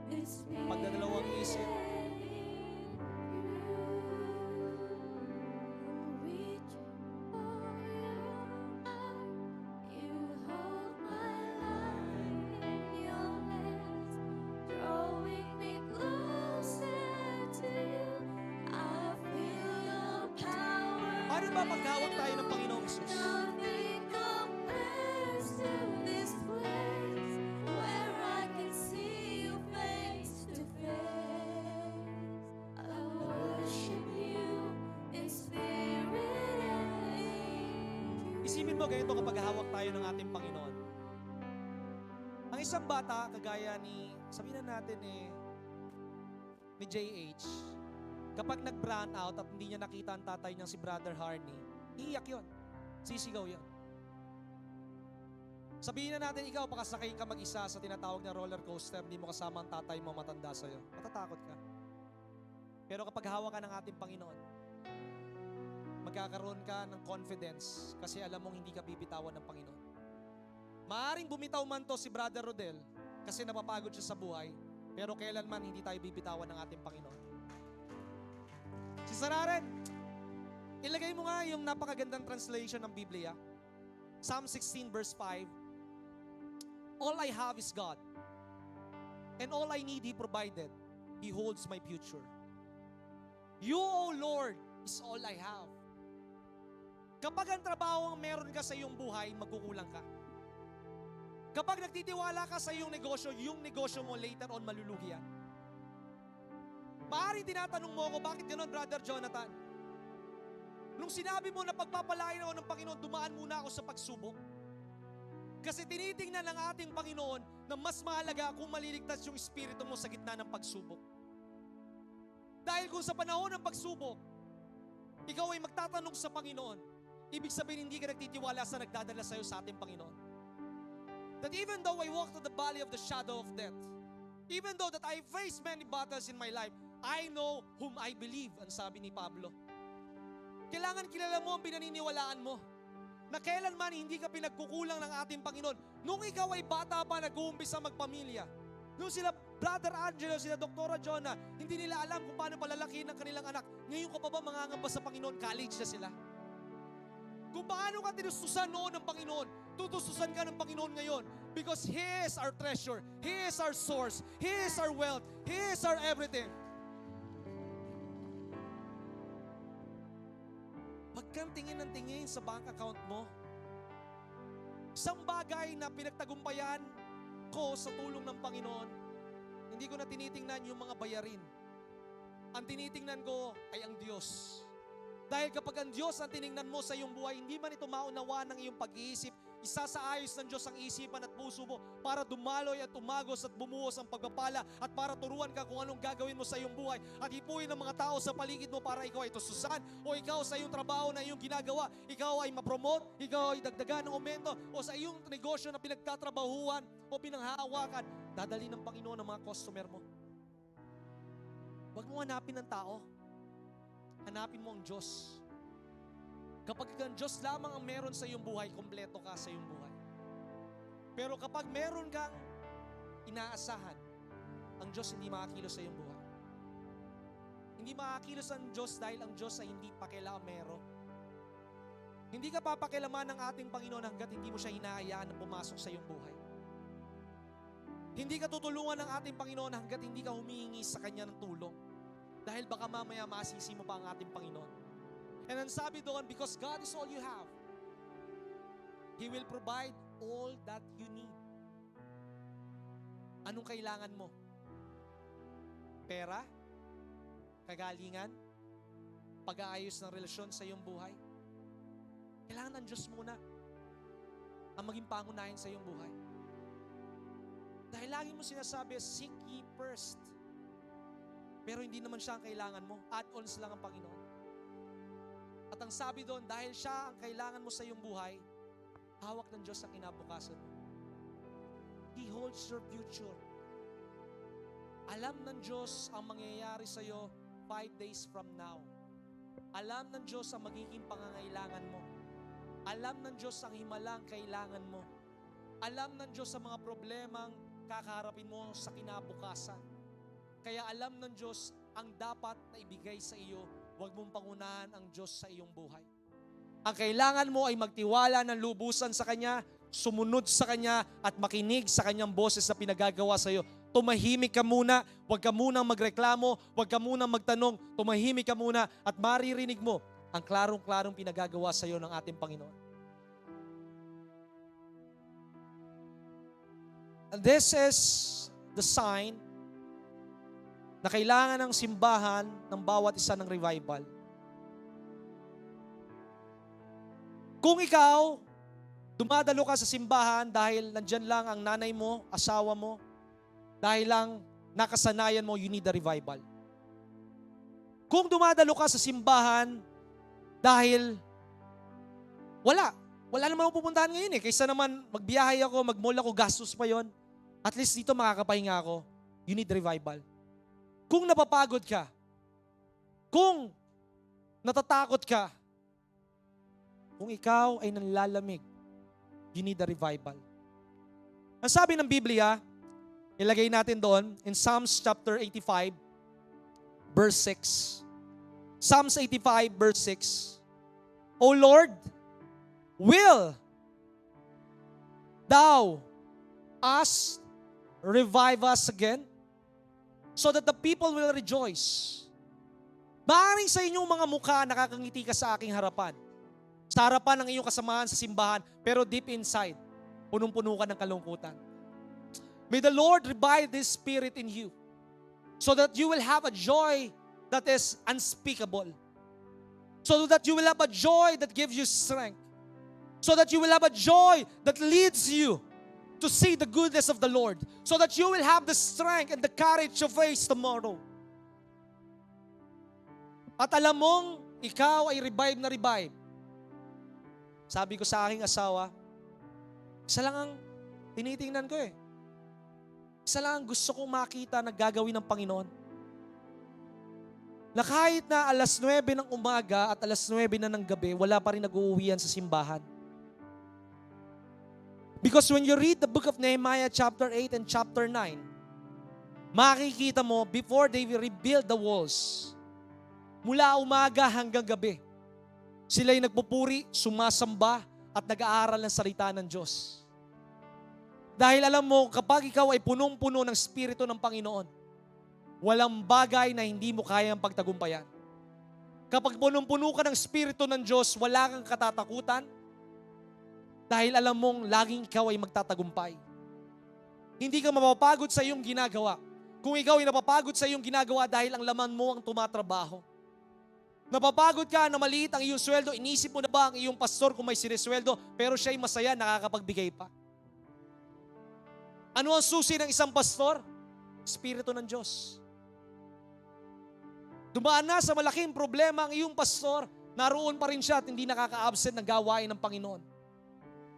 This pagdadalawang isip. reach for you hold my life in your hands, drawing me closer to you. I feel your power. Paano ba paghawak tayo ng Panginoong Jesus? Nothing compares to this place where I can see you face to face. I worship you in spirit and in truth. Isipin mo ganito kapag hawak tayo ng ating Panginoon. Ang isang bata, kagaya ni, sabihin na natin ni JH, kapag nag-brown out at hindi niya nakita ang tatay niyang si Brother Harney, iiyak yon, sisigaw yon. Sabihin na natin ikaw, pakasakay ka mag-isa sa tinatawag na roller coaster, hindi mo kasama ang tatay mo matanda sa'yo. Matatakot ka. Pero kapag hawak ka ng ating Panginoon, magkakaroon ka ng confidence kasi alam mong hindi ka bibitawan ng Panginoon. Maaring bumitaw man to si Brother Rodel kasi napapagod siya sa buhay, pero kailanman hindi tayo bibitawan ng ating Panginoon. Si Sararen, ilagay mo nga yung napakagandang translation ng Biblia. Psalm 16 verse 5. All I have is God, and all I need He provided. He holds my future. You, O Lord, is all I have. Kapag ang trabaho ang meron ka sa iyong buhay, magkukulang ka. Kapag nagtitiwala ka sa iyong negosyo, yung negosyo mo later on malulugi yan. Maaaring tinatanong mo ako, bakit gano'n, Brother Jonathan? Nung sinabi mo na pagpapalain ako ng Panginoon, dumaan muna ako sa pagsubok. Kasi tinitingnan ng ating Panginoon na mas mahalaga kung maliligtas yung espiritu mo sa gitna ng pagsubok. Dahil kung sa panahon ng pagsubok, ikaw ay magtatanong sa Panginoon, ibig sabihin hindi ka nagtitiwala sa nagdadala sa iyo sa ating Panginoon. That even though I walk through the valley of the shadow of death, even though that I face many battles in my life, I know whom I believe, ang sabi ni Pablo. Kailangan kilala mo ang pinaniniwalaan mo, na kailanman hindi ka pinagkukulang ng ating Panginoon. Nung ikaw ay bata pa, nag-uumpisa magpamilya. Nung sila Brother Angelo, sila Dr. Jonah, hindi nila alam kung paano palalakihin ang kanilang anak. Ngayon ka pa ba mangangamba sa Panginoon? College na sila. Kung paano ka tinustusan noon ng Panginoon, tutustusan ka ng Panginoon ngayon. Because He is our treasure. He is our source. He is our wealth. He is our everything. Huwag kang tingin ng tingin sa bank account mo. Isang bagay na pinagtagumpayan ko sa tulong ng Panginoon, hindi ko na tinitingnan yung mga bayarin. Ang tinitingnan ko ay ang Diyos. Dahil kapag ang Diyos ang tiningnan mo sa iyong buhay, hindi man ito maunawa ng iyong pag-iisip, isasaayos ng Diyos ang isipan at puso mo para dumaloy at umagos at bumuhos ang pagpapala at para turuan ka kung anong gagawin mo sa iyong buhay at hipuin ng mga tao sa paligid mo para ikaw ay tususan o ikaw sa iyong trabaho na iyong ginagawa, ikaw ay ma-promote, ikaw ay dagdagan ng aumento o sa iyong negosyo na pinagtatrabahuan o pinanghahawakan, dadali ng Panginoon ang mga customer mo. Huwag mo hanapin ng tao. Hanapin mo ang Diyos. Kapag ang Diyos lamang ang meron sa iyong buhay, kompleto ka sa iyong buhay. Pero kapag meron kang inaasahan, ang Diyos hindi makakilos sa iyong buhay. Hindi makakilos ang Diyos dahil ang Diyos ay hindi pakialamero. Hindi ka papakialaman ng ating Panginoon hanggat hindi mo siya hinahayaan na pumasok sa iyong buhay. Hindi ka tutulungan ng ating Panginoon hanggat hindi ka humihingi sa Kanya ng tulong. Dahil baka mamaya masisi mo pa ang ating Panginoon. And ang sabi doon, because God is all you have, He will provide all that you need. Anong kailangan mo? Pera? Kagalingan? Pag-aayos ng relasyon sa iyong buhay? Kailangan ng Diyos muna ang maging pangunahin sa iyong buhay. Dahil lagi mo sinasabi, seek ye first. Pero hindi naman siya ang kailangan mo. Add-ons lang ang Panginoon. At ang sabi doon, dahil siya ang kailangan mo sa iyong buhay, hawak ng Diyos ang kinabukasan mo. He holds your future. Alam ng Diyos ang mangyayari sa'yo 5 days from now. Alam ng Diyos ang magiging pangangailangan mo. Alam ng Diyos ang himalang kailangan mo. Alam ng Diyos ang mga problemang kakaharapin mo sa kinabukasan. Kaya alam ng Diyos ang dapat na ibigay sa iyo. Huwag mong pangunahan ang Diyos sa iyong buhay. Ang kailangan mo ay magtiwala ng lubusan sa Kanya, sumunod sa Kanya, at makinig sa Kanyang boses na pinagagawa sa iyo. Tumahimik ka muna, huwag ka munang magreklamo, huwag ka munang magtanong, tumahimik ka muna at maririnig mo ang klarong-klarong pinagagawa sa iyo ng ating Panginoon. And this is the sign na kailangan ng simbahan ng bawat isa ng revival. Kung ikaw, dumadalo ka sa simbahan dahil nandyan lang ang nanay mo, asawa mo, dahil lang nakasanayan mo, you need a revival. Kung dumadalo ka sa simbahan dahil wala naman ako pupuntahan ngayon kaysa naman magbiyahe ako, mag-mall ako, gastos pa yon. At least dito makakapahinga ako, you need revival. Kung napapagod ka, kung natatakot ka, kung ikaw ay nanlalamig, you need a revival. Ang sabi ng Biblia, ilagay natin doon in Psalms chapter 85, verse 6. Psalms 85, verse 6. O Lord, will Thou us revive us again so that the people will rejoice. Maaaring sa inyong mga mukha nakakangiti ka sa aking harapan. Sa harapan ng iyong kasamahan sa simbahan, pero deep inside, punong-puno ka ng kalungkutan. May the Lord revive this spirit in you so that you will have a joy that is unspeakable. So that you will have a joy that gives you strength. So that you will have a joy that leads you to see the goodness of the Lord. So that you will have the strength and the courage to face tomorrow. At alam mong ikaw ay revive na revive. Sabi ko sa aking asawa, isa lang ang tinitingnan ko Isa lang ang gusto kong makita na gagawin ng Panginoon. Na kahit na 9:00 ng umaga at 9:00 na ng gabi, wala pa rin nag-uuwian sa simbahan. Because when you read the book of Nehemiah chapter 8 and chapter 9, makikita mo before they rebuild the walls, mula umaga hanggang gabi, sila'y nagpupuri, sumasamba, at nag-aaral ng salita ng Diyos. Dahil alam mo, kapag ikaw ay punong-puno ng Espiritu ng Panginoon, walang bagay na hindi mo kayang pagtagumpayan. Kapag punong-puno ka ng Espiritu ng Diyos, wala kang katatakutan, dahil alam mong laging ikaw ay magtatagumpay. Hindi ka mapapagod sa iyong ginagawa. Kung ikaw ay napapagod sa iyong ginagawa dahil ang laman mo ang tumatrabaho. Napapagod ka na maliit ang iyong sweldo, inisip mo na ba ang iyong pastor kung may sinisweldo, pero siya'y masaya, nakakapagbigay pa. Ano ang susi ng isang pastor? Espiritu ng Diyos. Dumaan na sa malaking problema ang iyong pastor, naroon pa rin siya at hindi nakaka-absent ng gawain ng Panginoon.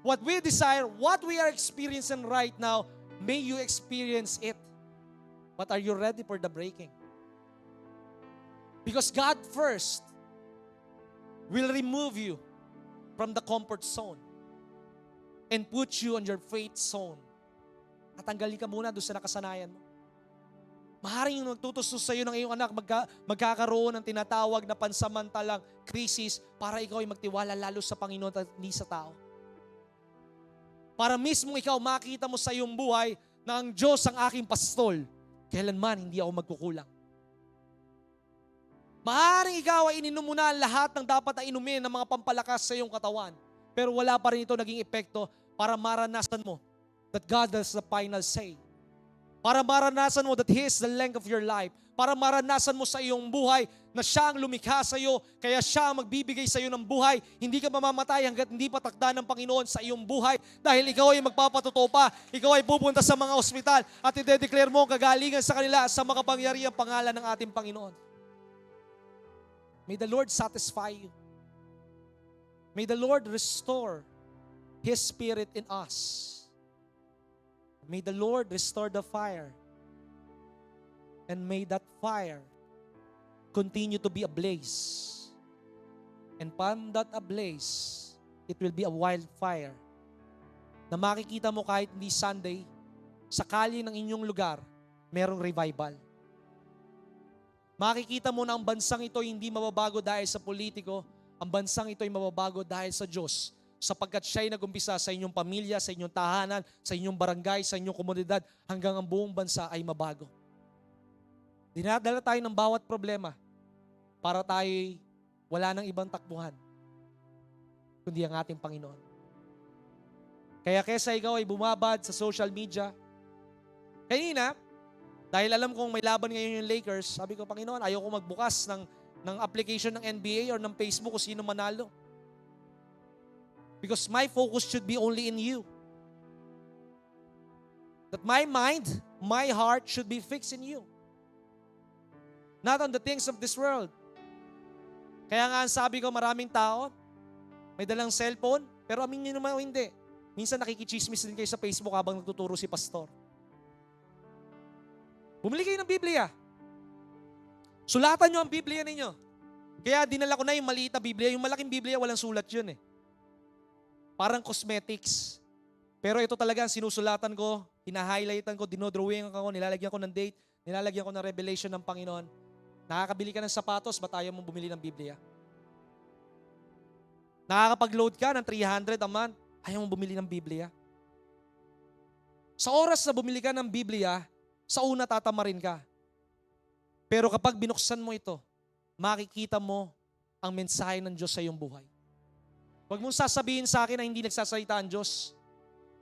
What we desire, what we are experiencing right now, may you experience it. But are you ready for the breaking? Because God first will remove you from the comfort zone and put you on your faith zone. At tanggalin ka muna doon sa nakasanayan mo. Maaaring yung nagtutustos sa iyo ng iyong anak, magkakaroon ng tinatawag na pansamantalang krisis para ikaw ay magtiwala lalo sa Panginoon at hindi sa tao. Para mismo ikaw makita mo sa iyong buhay na ang Diyos ang aking pastol, kailanman hindi ako magkukulang. Maaaring ikaw ay ininom mo na lahat ng dapat na inumin ng mga pampalakas sa iyong katawan, pero wala pa rin ito naging epekto para maranasan mo that God has the final say. Para maranasan mo that He is the length of your life. Para maranasan mo sa iyong buhay na siya ang lumikha sa iyo, kaya siya ang magbibigay sa iyo ng buhay. Hindi ka mamamatay hanggat hindi pa takda ng Panginoon sa iyong buhay dahil ikaw ay magpapatotoo pa. Ikaw ay pupunta sa mga ospital at i-declare mo ang kagalingan sa kanila sa makapangyarihang pangalan ng ating Panginoon. May the Lord satisfy you. May the Lord restore His Spirit in us. May the Lord restore the fire And may that fire continue to be ablaze. And from that ablaze, it will be a wildfire na makikita mo kahit hindi Sunday, sa kalye ng inyong lugar, merong revival. Makikita mo na ang bansang ito hindi mababago dahil sa politiko, ang bansang ito ay mababago dahil sa Diyos, sapagkat siya'y nagumpisa sa inyong pamilya, sa inyong tahanan, sa inyong barangay, sa inyong komunidad, hanggang ang buong bansa ay mabago. Dinadala tayo ng bawat problema para tayo wala nang ibang takbuhan, kundi ang ating Panginoon. Kaya kesa ikaw ay bumabad sa social media, kanina, dahil alam kong may laban ngayon yung Lakers, sabi ko, Panginoon, ayaw ko magbukas ng application ng NBA or ng Facebook kung sino manalo. Because my focus should be only in you. That my mind, my heart should be fixed in you. Not on the things of this world. Kaya nga sabi ko, maraming tao, may dalang cellphone, pero aminin nyo naman o hindi. Minsan nakikichismis din kayo sa Facebook habang nagtuturo si pastor. Bumili kayo ng Biblia. Sulatan nyo ang Biblia ninyo. Kaya dinala ko na yung maliit na Biblia. Yung malaking Biblia, walang sulat yun eh. Parang cosmetics. Pero ito talaga ang sinusulatan ko, hina-highlightan ko, dinodrawing ko, nilalagyan ko ng date, nilalagyan ko ng revelation ng Panginoon. Nakakabili ka ng sapatos, ba't ayaw mong bumili ng Biblia? Nakakapag-load ka ng 300 a month, ayaw mong bumili ng Biblia? Sa oras na bumili ka ng Biblia, sa una tatamarin ka. Pero kapag binuksan mo ito, makikita mo ang mensahe ng Diyos sa iyong buhay. Huwag mong sasabihin sa akin na hindi nagsasalita ang Diyos.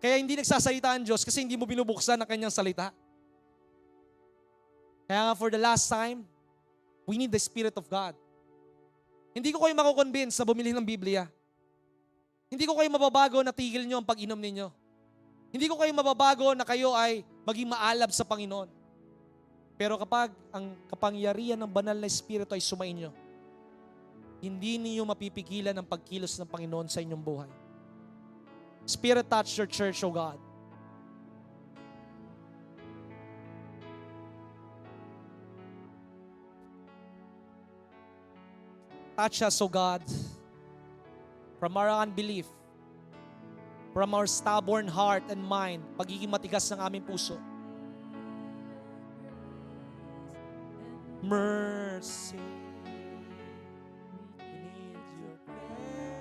Kaya hindi nagsasalita ang Diyos kasi hindi mo binubuksan ang kanyang salita. Kaya nga for the last time, we need the Spirit of God. Hindi ko kayo makukonvince na bumili ng Biblia. Hindi ko kayo mababago na tigil nyo ang pag-inom ninyo. Hindi ko kayo mababago na kayo ay maging maalab sa Panginoon. Pero kapag ang kapangyarihan ng banal na Espiritu ay sumainyo, hindi niyo mapipigilan ang pagkilos ng Panginoon sa inyong buhay. Spirit, touch your church, O God. Touch us, O God, from our unbelief, from our stubborn heart and mind, pagiging matigas ng aming puso. Mercy, we need your prayer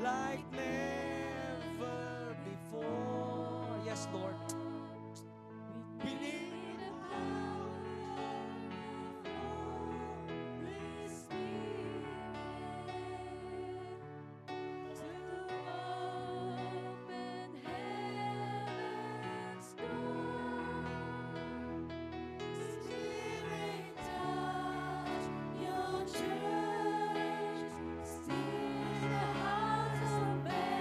like never before. Yes, Lord. We need the power of Holy Spirit to open heaven's door. Spirit, touch your church, steal the hearts of men.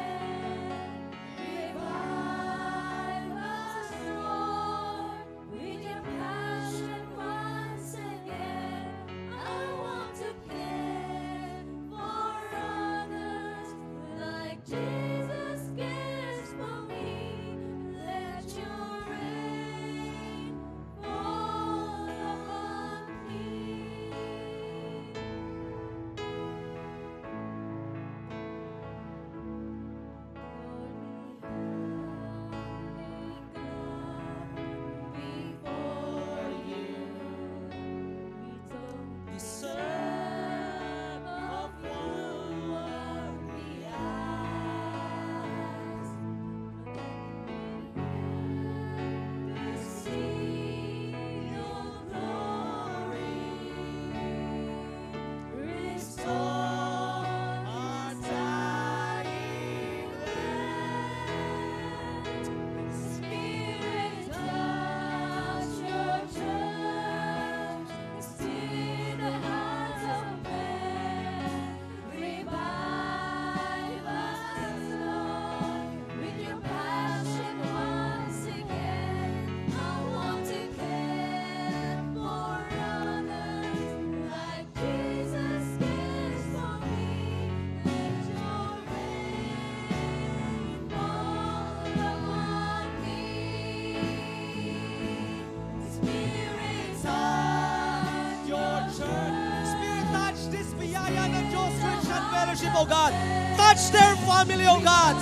fellowship, oh God. Touch their family, oh God.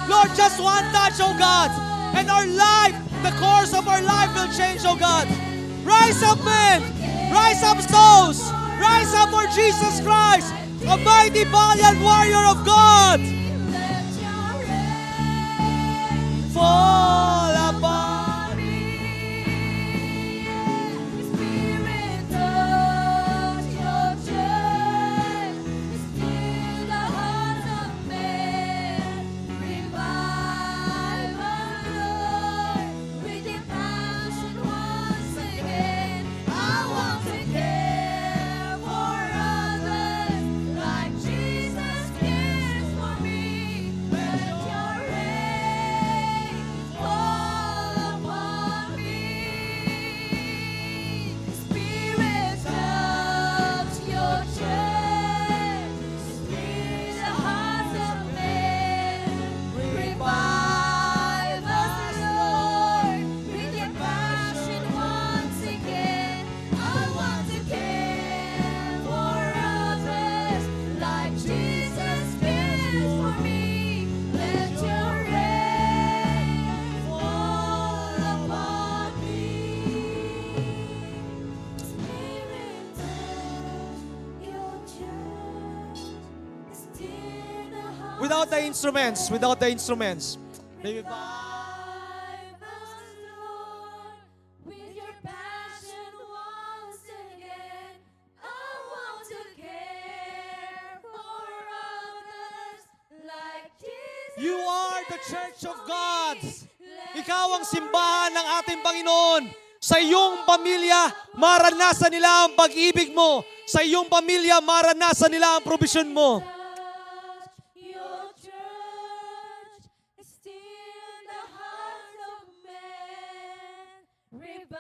Lord, just one touch, oh God. And our life, the course of our life will change, oh God. Rise up, men. Rise up, souls. Rise up for Jesus Christ, a mighty, valiant warrior of God. Let your rain Fall upon Spirit, touch your church. Still the hearts of men. Revive us, Lord, with your passion once again. I want to care for others like Jesus cares for me. Let your rain fall upon me. Spirit, touch your church. Speak the hearts of men. Revive us, Lord, with your passion once again. I want to care for others like Jesus cares for me. Let your rain fall upon me. Spirit, touch your church. Stir the hearts Without the instruments, without the instruments. Revive us, Lord, with your passion once again. I want to care for others like Jesus. You are the cares church of for God. me. Let Ikaw ang your simbahan ng rain ating Panginoon. Sa iyong pamilya, maranasan nila ang pag-ibig mo. Sa iyong pamilya, maranasan nila ang provision mo. touch your church. Still the hearts of men. Revive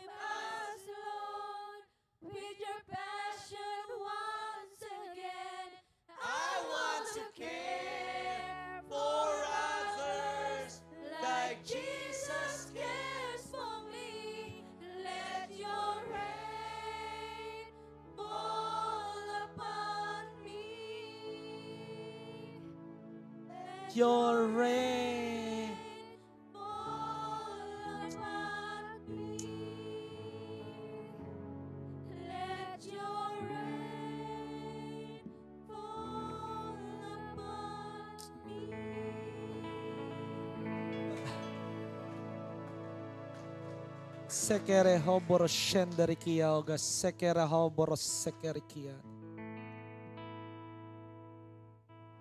us, Lord, with your passion once again. I want to care for others like Jesus cares for me. Let your rain fall upon me. Let Your rain. fall upon me. Let your rain fall upon me. Sekere hoboro shenderikia oga sekere hoboro sekerikia.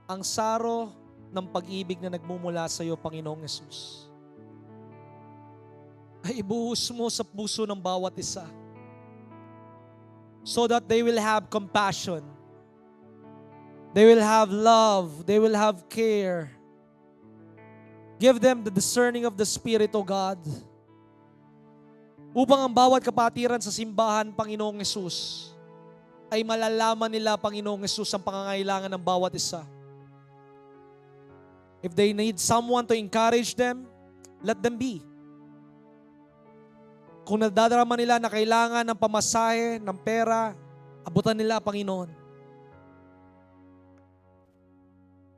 Ang saro ng pag-ibig na nagmumula sa iyo, Panginoong Yesus, ay ibuhos mo sa puso ng bawat isa so that they will have compassion, they will have love, they will have care. Give them the discerning of the Spirit, O God, upang ang bawat kapatiran sa simbahan, Panginoong Yesus, ay malalaman nila, Panginoong Yesus, ang pangangailangan ng bawat isa. If they need someone to encourage them, let them be. Kung nadadarama nila na kailangan ng pamasahe, ng pera, abutan nila, Panginoon.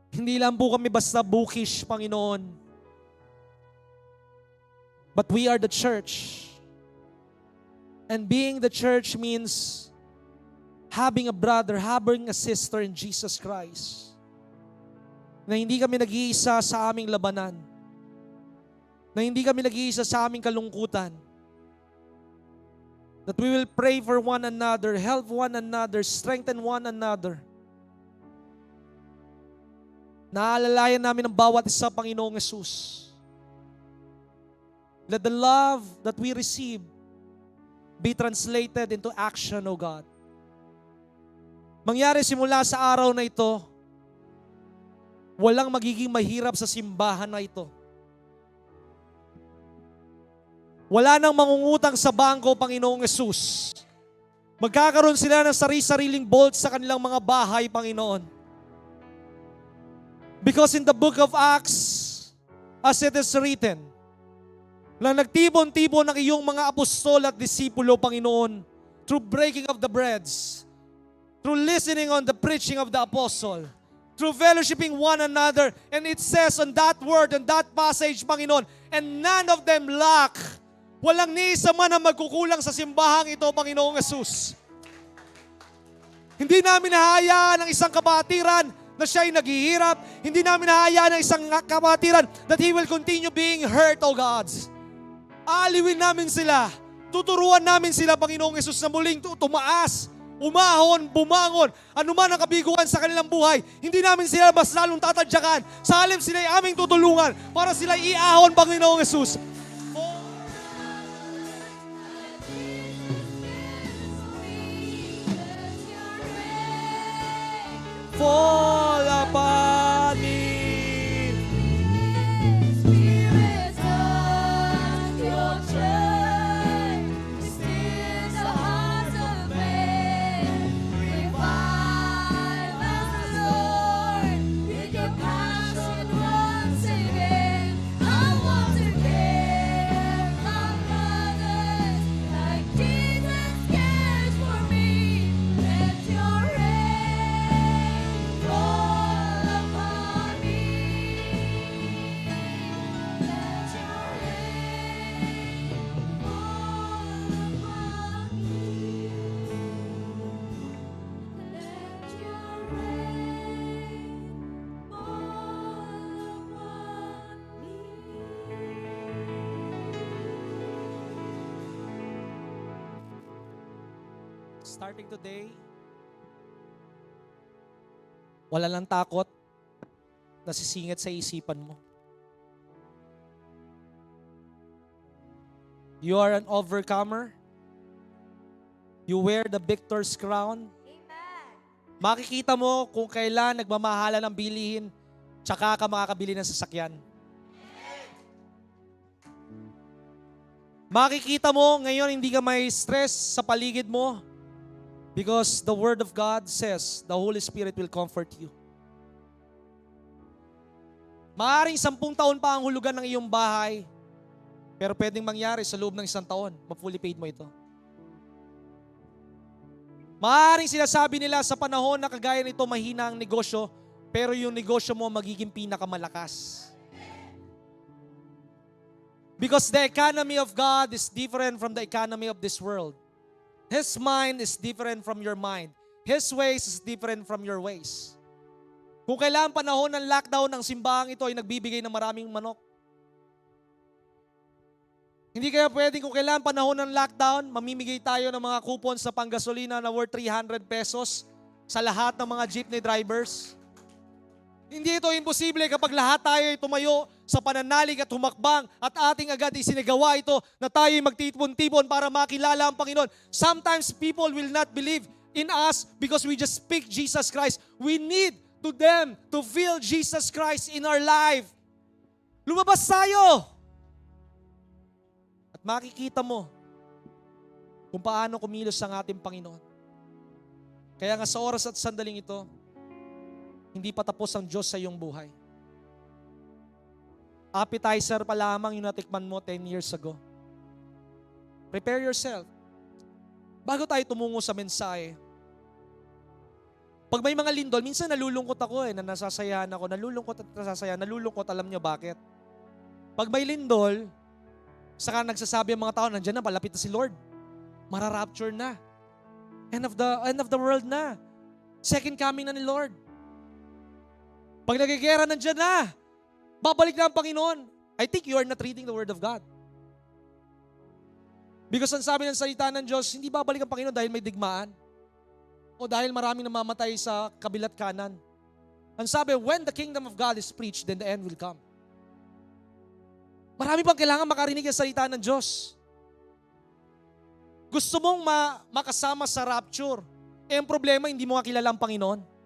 Hindi lang po kami basta bookish, Panginoon. But we are the church. And being the church means having a brother, having a sister in Jesus Christ. Na hindi kami nag-iisa sa aming labanan. Na hindi kami nag-iisa sa aming kalungkutan. That we will pray for one another, help one another, strengthen one another. Naalalayan namin ang bawat isa, Panginoong Yesus. Let the love that we receive be translated into action, O God. Mangyari simula sa araw na ito, walang magiging mahirap sa simbahan na ito. Wala nang mangungutang sa bangko, Panginoong Yesus. Magkakaroon sila ng sari-sariling vault sa kanilang mga bahay, Panginoon. Because in the book of Acts, as it is written, na nagtibon-tibon ng iyong mga apostol at disipulo, Panginoon, through breaking of the breads, through listening on the preaching of the apostle, through fellowshipping one another. And it says on that word, on that passage, Panginoon, and none of them lack. Walang ni isa man ang magkukulang sa simbahang ito, Panginoong Yesus. Hindi namin nahayaan ang isang kabatiran na siya'y naghihirap. Hindi namin nahayaan ang isang kabatiran that he will continue being hurt, O God. Aaliwin namin sila. Tuturuan namin sila, Panginoong Yesus, na muling tumaas, umahon, bumangon, anuman ang kabiguan sa kanilang buhay. Hindi namin sila mas lalong tatadyakan. Sa halip sila'y aming tutulungan para sila'y iahon, Panginoong Yesus. Fall upon me. Spirit of your church, still the heart of man. Revive us, Lord, with your passion once again. I want to care among others like Jesus cares for me. Let your rain fall upon me. Let your rain fall upon me. Let your rain fall upon me. Starting today, wala lang takot na sisingit sa isipan mo. You are an overcomer. You wear the victor's crown. Makikita mo kung kailan nagmamahalan ng bilihin, tsaka ka makakabili ng sasakyan. Makikita mo ngayon hindi ka may stress sa paligid mo because the Word of God says the Holy Spirit will comfort you. Maaring 10 taon pa ang hulugan ng iyong bahay, pero pwedeng mangyari sa loob ng 1 taon, ma-fully paid mo ito. Maaring sinasabi nila sa panahon na kagaya nito mahina ang negosyo, pero yung negosyo mo magiging pinakamalakas. Because the economy of God is different from the economy of this world. His mind is different from your mind. His ways is different from your ways. Kung kailan panahon ng lockdown, ang simbahang ito ay nagbibigay ng maraming manok. Hindi kaya pwedeng kung kailan panahon ng lockdown, mamimigay tayo ng mga coupons sa panggasolina na worth 300 pesos sa lahat ng mga jeepney drivers. Hindi ito imposible kapag lahat tayo ay tumayo sa pananalig at humakbang at ating agad isinagawa ito na tayo ay magtipon-tipon para makilala ang Panginoon. Sometimes people will not believe in us because we just speak Jesus Christ. We need to them to feel Jesus Christ in our life. Lumabas tayo! At makikita mo kung paano kumilos ang ating Panginoon. Kaya nga sa oras at sandaling ito, hindi pa tapos ang Diyos sa iyong buhay. Appetizer pa lamang yung natikman mo 10 years ago. Prepare yourself. Bago tayo tumungo sa mensahe, pag may mga lindol, minsan nalulungkot ako na nasasayahan ako. Nalulungkot at nasasayahan. Nalulungkot, alam nyo bakit? Pag may lindol, saka nagsasabi ang mga tao, nandiyan na, palapit na si Lord. Mararapture na. End of the world na. Second coming na ni Lord. Pag nagigera, nandiyan na. Babalik na ang Panginoon. I think you are not reading the Word of God. Because ang sabi ng salita ng Diyos, hindi babalik ang Panginoon dahil may digmaan o dahil maraming namamatay sa kabilat kanan. Ang sabi, when the kingdom of God is preached, then the end will come. Marami pang kailangan makarinig ang salita ng Diyos. Gusto mong makasama sa rapture. Ang problema, hindi mo kakilala ang Panginoon.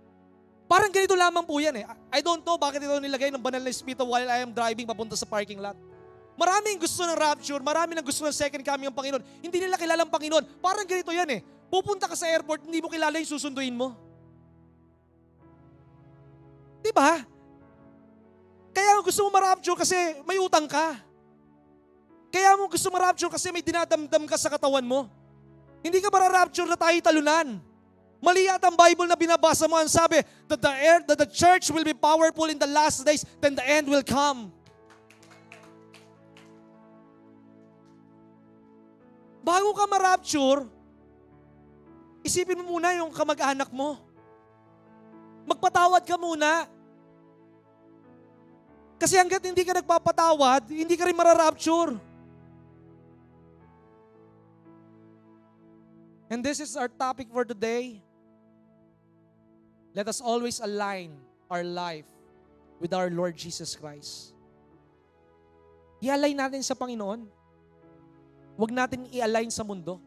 Parang ganito lamang po yan . I don't know bakit ito nilagay ng banal na espiritu while I am driving papunta sa parking lot. Maraming gusto ng rapture, maraming ang gusto ng second coming ng Panginoon. Hindi nila kilala ang Panginoon. Parang ganito yan . Pupunta ka sa airport, hindi mo kilala yung susunduin mo. Diba? Kaya gusto mo ma-rapture kasi may utang ka. Kaya mo gusto ma-rapture kasi may dinadamdam ka sa katawan mo. Hindi ka mara-rapture na tayo talunan. Mali yata ang Bible na binabasa mo. Ang sabi, that the church will be powerful in the last days, then the end will come. Bago ka ma-rapture, isipin mo muna yung kamag-anak mo. Magpatawad ka muna. Kasi hanggat hindi ka nagpapatawad, hindi ka rin mara-rapture. And this is our topic for today. Let us always align our life with our Lord Jesus Christ. I-align natin sa Panginoon. Huwag natin i-align sa mundo.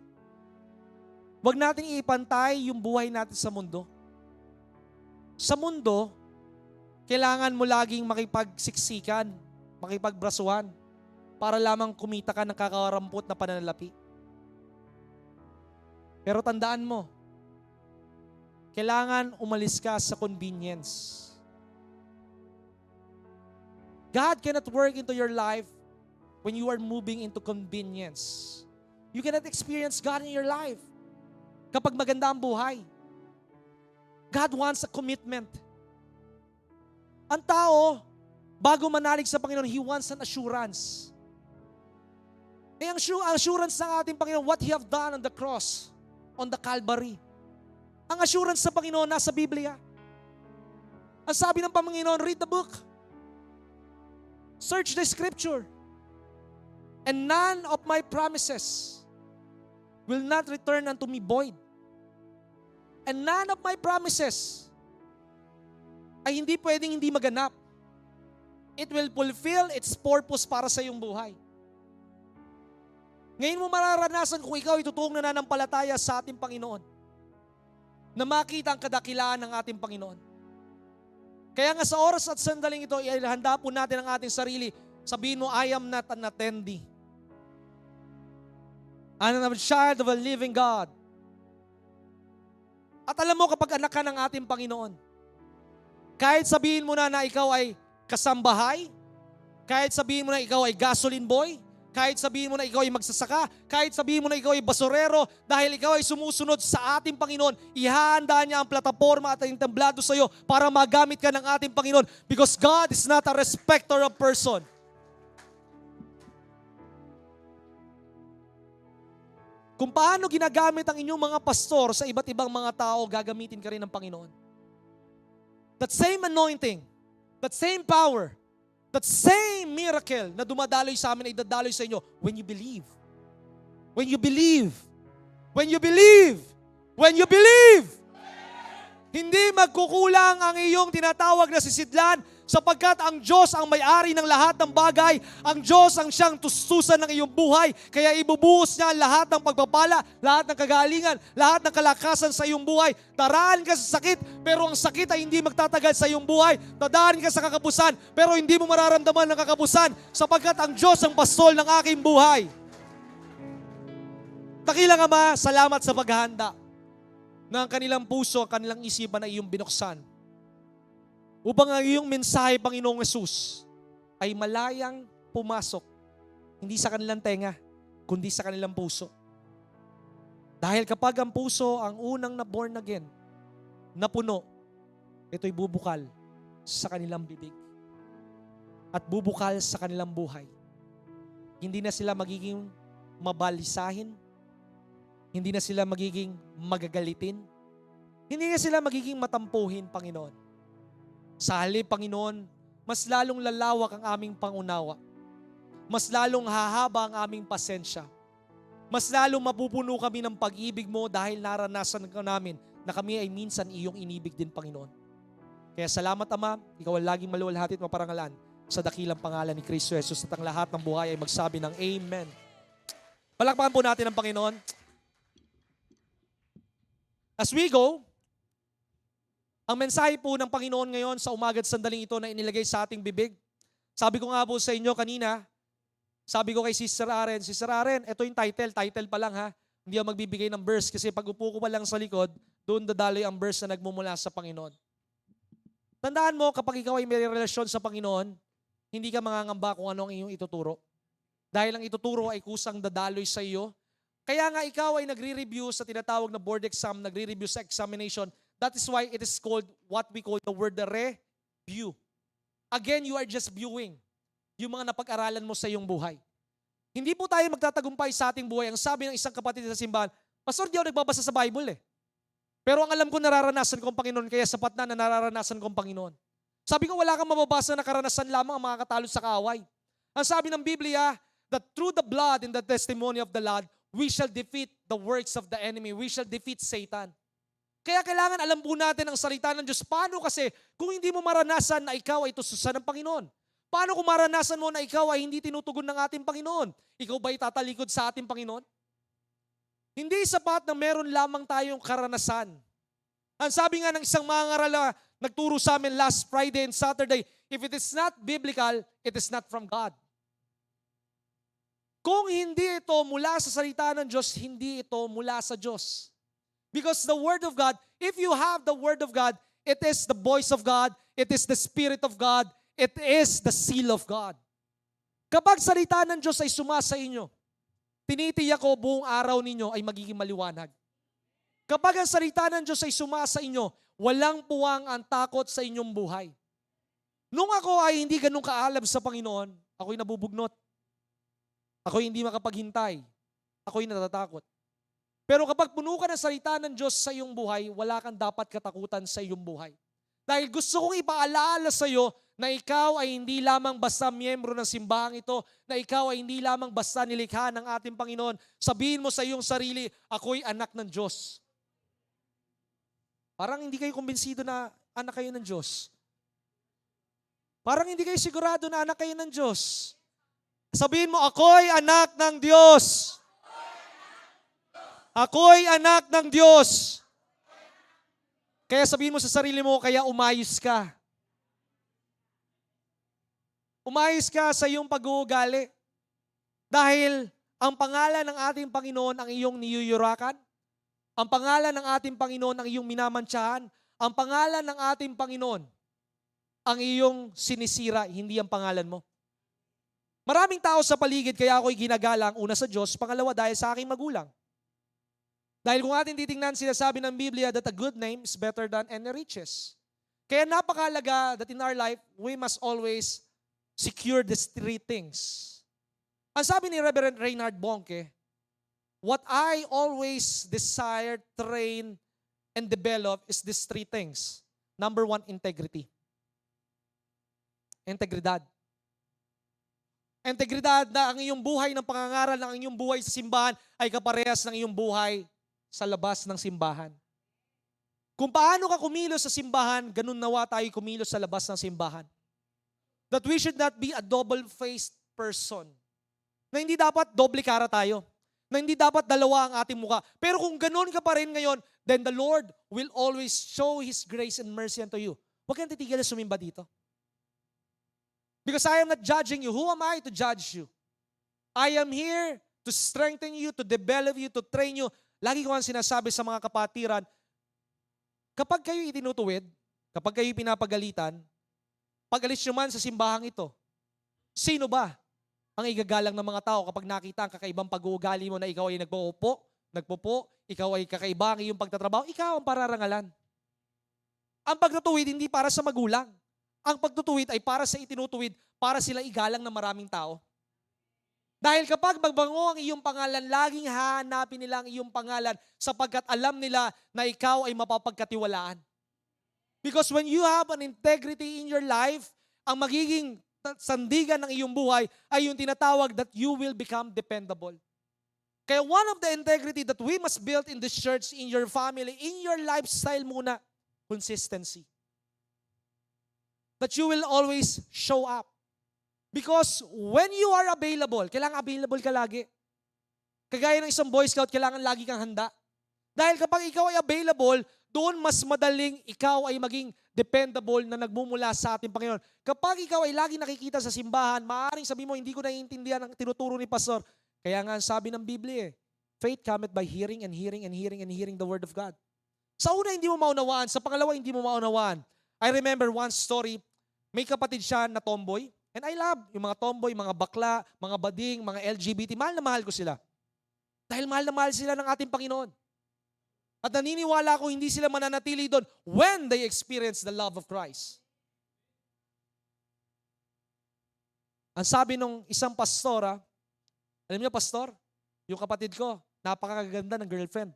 Huwag natin ipantay yung buhay natin sa mundo. Sa mundo, kailangan mo laging makipagsiksikan, makipagbrasuhan, para lamang kumita ka ng kakarampot na pananalapi. Pero tandaan mo, kailangan umalis ka sa convenience. God cannot work into your life when you are moving into convenience. You cannot experience God in your life kapag maganda ang buhay. God wants a commitment. Ang tao, bago manalig sa Panginoon, He wants an assurance. Eh ang assurance ng ating Panginoon, what He have done on the cross, on the Calvary. Ang assurance sa Panginoon nasa Biblia. Ang sabi ng Panginoon, read the book. Search the scripture. And none of my promises will not return unto me void. And none of my promises ay hindi pwedeng hindi maganap. It will fulfill its purpose para sa iyong buhay. Ngayon mo mararanasan kung ikaw itutuong nananampalataya sa ating Panginoon, na makita ang kadakilaan ng ating Panginoon. Kaya nga sa oras at sandaling ito, ihanda po natin ang ating sarili. Sabihin mo, I am not an attendee. I am a child of a living God. At alam mo, kapag anak ka ng ating Panginoon, kahit sabihin mo na ikaw ay kasambahay, kahit sabihin mo na ikaw ay gasoline boy, kahit sabihin mo na ikaw ay magsasaka, kahit sabihin mo na ikaw ay basurero, dahil ikaw ay sumusunod sa ating Panginoon, ihahanda niya ang plataforma at ang temblado sa iyo para magamit ka ng ating Panginoon, because God is not a respecter of person. Kung paano ginagamit ang inyong mga pastor sa iba't ibang mga tao, gagamitin ka rin ng Panginoon. That same anointing, that same power, that same miracle na dumadaloy sa amin ay dadaloy sa inyo when you believe. When you believe. When you believe. When you believe. Hindi magkukulang ang iyong tinatawag na sisidlan, sapagkat ang Diyos ang may-ari ng lahat ng bagay. Ang Diyos ang siyang tustusan ng iyong buhay. Kaya ibubuhos niya lahat ng pagpapala, lahat ng kagalingan, lahat ng kalakasan sa iyong buhay. Daraan ka sa sakit, pero ang sakit ay hindi magtatagal sa iyong buhay. Dadaan ka sa kakapusan, pero hindi mo mararamdaman ng kakapusan, sapagkat ang Diyos ang pastol ng aking buhay. Dakilang Ama, salamat sa paghahanda ng kanilang puso, ang kanilang isipan na iyong binuksan, upang ang iyong mensahe, Panginoong Yesus, ay malayang pumasok, hindi sa kanilang tenga, kundi sa kanilang puso. Dahil kapag ang puso ang unang na born again, na puno, ito'y bubukal sa kanilang bibig at bubukal sa kanilang buhay. Hindi na sila magiging mabalisahin, hindi na sila magiging magagalitin, hindi na sila magiging matampuhin, Panginoon. Sa halip, Panginoon, mas lalong lalawak ang aming pangunawa. Mas lalong hahaba ang aming pasensya. Mas lalong mapupuno kami ng pag-ibig mo dahil naranasan ka namin na kami ay minsan iyong inibig din, Panginoon. Kaya salamat, Ama, ikaw ang laging maluwalhati at maparangalan sa dakilang pangalan ni Kristo Jesus, at ang lahat ng buhay ay magsabi ng Amen. Palakpakan po natin ang Panginoon. As we go, ang mensahe po ng Panginoon ngayon sa umaga't sandaling ito na inilagay sa ating bibig. Sabi ko nga po sa inyo kanina, sabi ko kay Sister Aren, ito yung title pa lang ha. Hindi ako magbibigay ng verse kasi pag upo ko pa lang sa likod, doon dadaloy ang verse na nagmumula sa Panginoon. Tandaan mo, kapag ikaw ay may relasyon sa Panginoon, hindi ka mangangamba kung ano ang iyong ituturo. Dahil ang ituturo ay kusang dadaloy sa iyo Kaya nga ikaw ay nagre-review sa tinatawag na board exam, nagre-review sa examination. That is why it is called what we call the word review. Again, you are just viewing yung mga napag-aralan mo sa iyong buhay. Hindi po tayo magtatagumpay sa ating buhay. Ang sabi ng isang kapatid sa simbahan, Pastor, di ako nagbabasa sa Bible eh. Pero ang alam ko, nararanasan ko ang Panginoon, kaya sapat na nararanasan ko ang Panginoon. Sabi ko, wala kang mababasa na karanasan lamang ang mga katalo sa kaaway. Ang sabi ng Biblia, that through the blood and the testimony of the Lord, we shall defeat the works of the enemy. We shall defeat Satan. Kaya kailangan alam po natin ang salita ng Diyos. Paano kasi kung hindi mo maranasan na ikaw ay tususan ng Panginoon? Paano kung maranasan mo na ikaw ay hindi tinutugon ng ating Panginoon? Ikaw ba ay tatalikod sa ating Panginoon? Hindi sapat na meron lamang tayong karanasan. Ang sabi nga ng isang mangaral na nagturo sa amin last Friday and Saturday, if it is not biblical, it is not from God. Kung hindi ito mula sa salita ng Diyos, hindi ito mula sa Diyos. Because the Word of God, if you have the Word of God, it is the voice of God, it is the Spirit of God, it is the seal of God. Kapag salita ng Diyos ay sumasa inyo, tinitiyak ko buong araw ninyo ay magiging maliwanag. Kapag ang salita ng Diyos ay sumasa inyo, walang puwang ang takot sa inyong buhay. Nung ako ay hindi ganun kaalam sa Panginoon, ako'y nabubugnot. Ako'y hindi makapaghintay. Ako'y natatakot. Pero kapag puno ka ng salita ng Diyos sa iyong buhay, wala kang dapat katakutan sa iyong buhay. Dahil gusto kong ipaalala sa iyo na ikaw ay hindi lamang basta miyembro ng simbahang ito, na ikaw ay hindi lamang basta nilikha ng ating Panginoon. Sabihin mo sa iyong sarili, ako'y anak ng Diyos. Parang hindi kayo kumbinsido na anak kayo ng Diyos. Parang hindi kayo sigurado na anak kayo ng Diyos. Sabihin mo, ako'y anak ng Diyos. Ako'y anak ng Diyos. Kaya sabihin mo sa sarili mo, kaya umayos ka. Umayos ka sa iyong pag-uugali. Dahil ang pangalan ng ating Panginoon ang iyong niyuyurakan. Ang pangalan ng ating Panginoon ang iyong minamantsahan. Ang pangalan ng ating Panginoon ang iyong sinisira, hindi ang pangalan mo. Maraming tao sa paligid kaya ako'y ginagalang, una sa Diyos, pangalawa dahil sa aking magulang. Dahil kung ating titingnan, sinasabi ng Biblia that a good name is better than any riches. Kaya napakahalaga that in our life, we must always secure these three things. Ang sabi ni Reverend Reinhard Bonnke, what I always desire, train, and develop is these three things. Number one, integrity. Integridad. Integridad na ang iyong buhay ng pangangaral, ng iyong buhay sa simbahan ay kaparehas ng iyong buhay sa labas ng simbahan. Kung paano ka kumilos sa simbahan, ganun nawa tayo kumilos sa labas ng simbahan. That we should not be a double-faced person. Na hindi dapat doble cara tayo. Na hindi dapat dalawa ang ating mukha. Pero kung ganun ka pa rin ngayon, then the Lord will always show His grace and mercy unto you. Huwag kang titigil na sumimba dito. Because I am not judging you. Who am I to judge you? I am here to strengthen you, to develop you, to train you. Lagi ko ang sinasabi sa mga kapatiran, kapag kayo itinutuwid, kapag kayo pinapagalitan, pag-alis nyo man sa simbahang ito, sino ba ang igagalang ng mga tao kapag nakita ang kakaibang pag-uugali mo na ikaw ay nagpupo, ikaw ay kakaiba ang iyong pagtatrabaho, ikaw ang pararangalan. Ang pagtutuwid hindi para sa magulang. Ang pagtutuwid ay para sa itinutuwid, para sila igalang ng maraming tao. Dahil kapag magbango ang iyong pangalan, laging hahanapin nila ang iyong pangalan sapagkat alam nila na ikaw ay mapapagkatiwalaan. Because when you have an integrity in your life, ang magiging sandigan ng iyong buhay ay yung tinatawag that you will become dependable. Kaya one of the integrity that we must build in this church, in your family, in your lifestyle muna, consistency. That you will always show up. Because when you are available, kailangan available ka lagi. Kagaya ng isang Boy Scout, kailangan lagi kang handa. Dahil kapag ikaw ay available, doon mas madaling ikaw ay maging dependable na nagmumula sa ating Panginoon. Kapag ikaw ay lagi nakikita sa simbahan, maaaring sabi mo, hindi ko naiintindihan ang tinuturo ni Pastor. Kaya nga sabi ng Biblia, faith cometh by hearing and hearing and hearing and hearing the Word of God. Sa una, hindi mo maunawaan. Sa pangalawa, hindi mo maunawaan. I remember one story, may kapatid siya na tomboy. And I love yung mga tomboy, mga bakla, mga bading, mga LGBT. Mahal na mahal ko sila. Dahil mahal na mahal sila ng ating Panginoon. At naniniwala ko hindi sila mananatili doon when they experience the love of Christ. Ang sabi nung isang pastora, alam niyo pastor, yung kapatid ko, napakaganda ng girlfriend.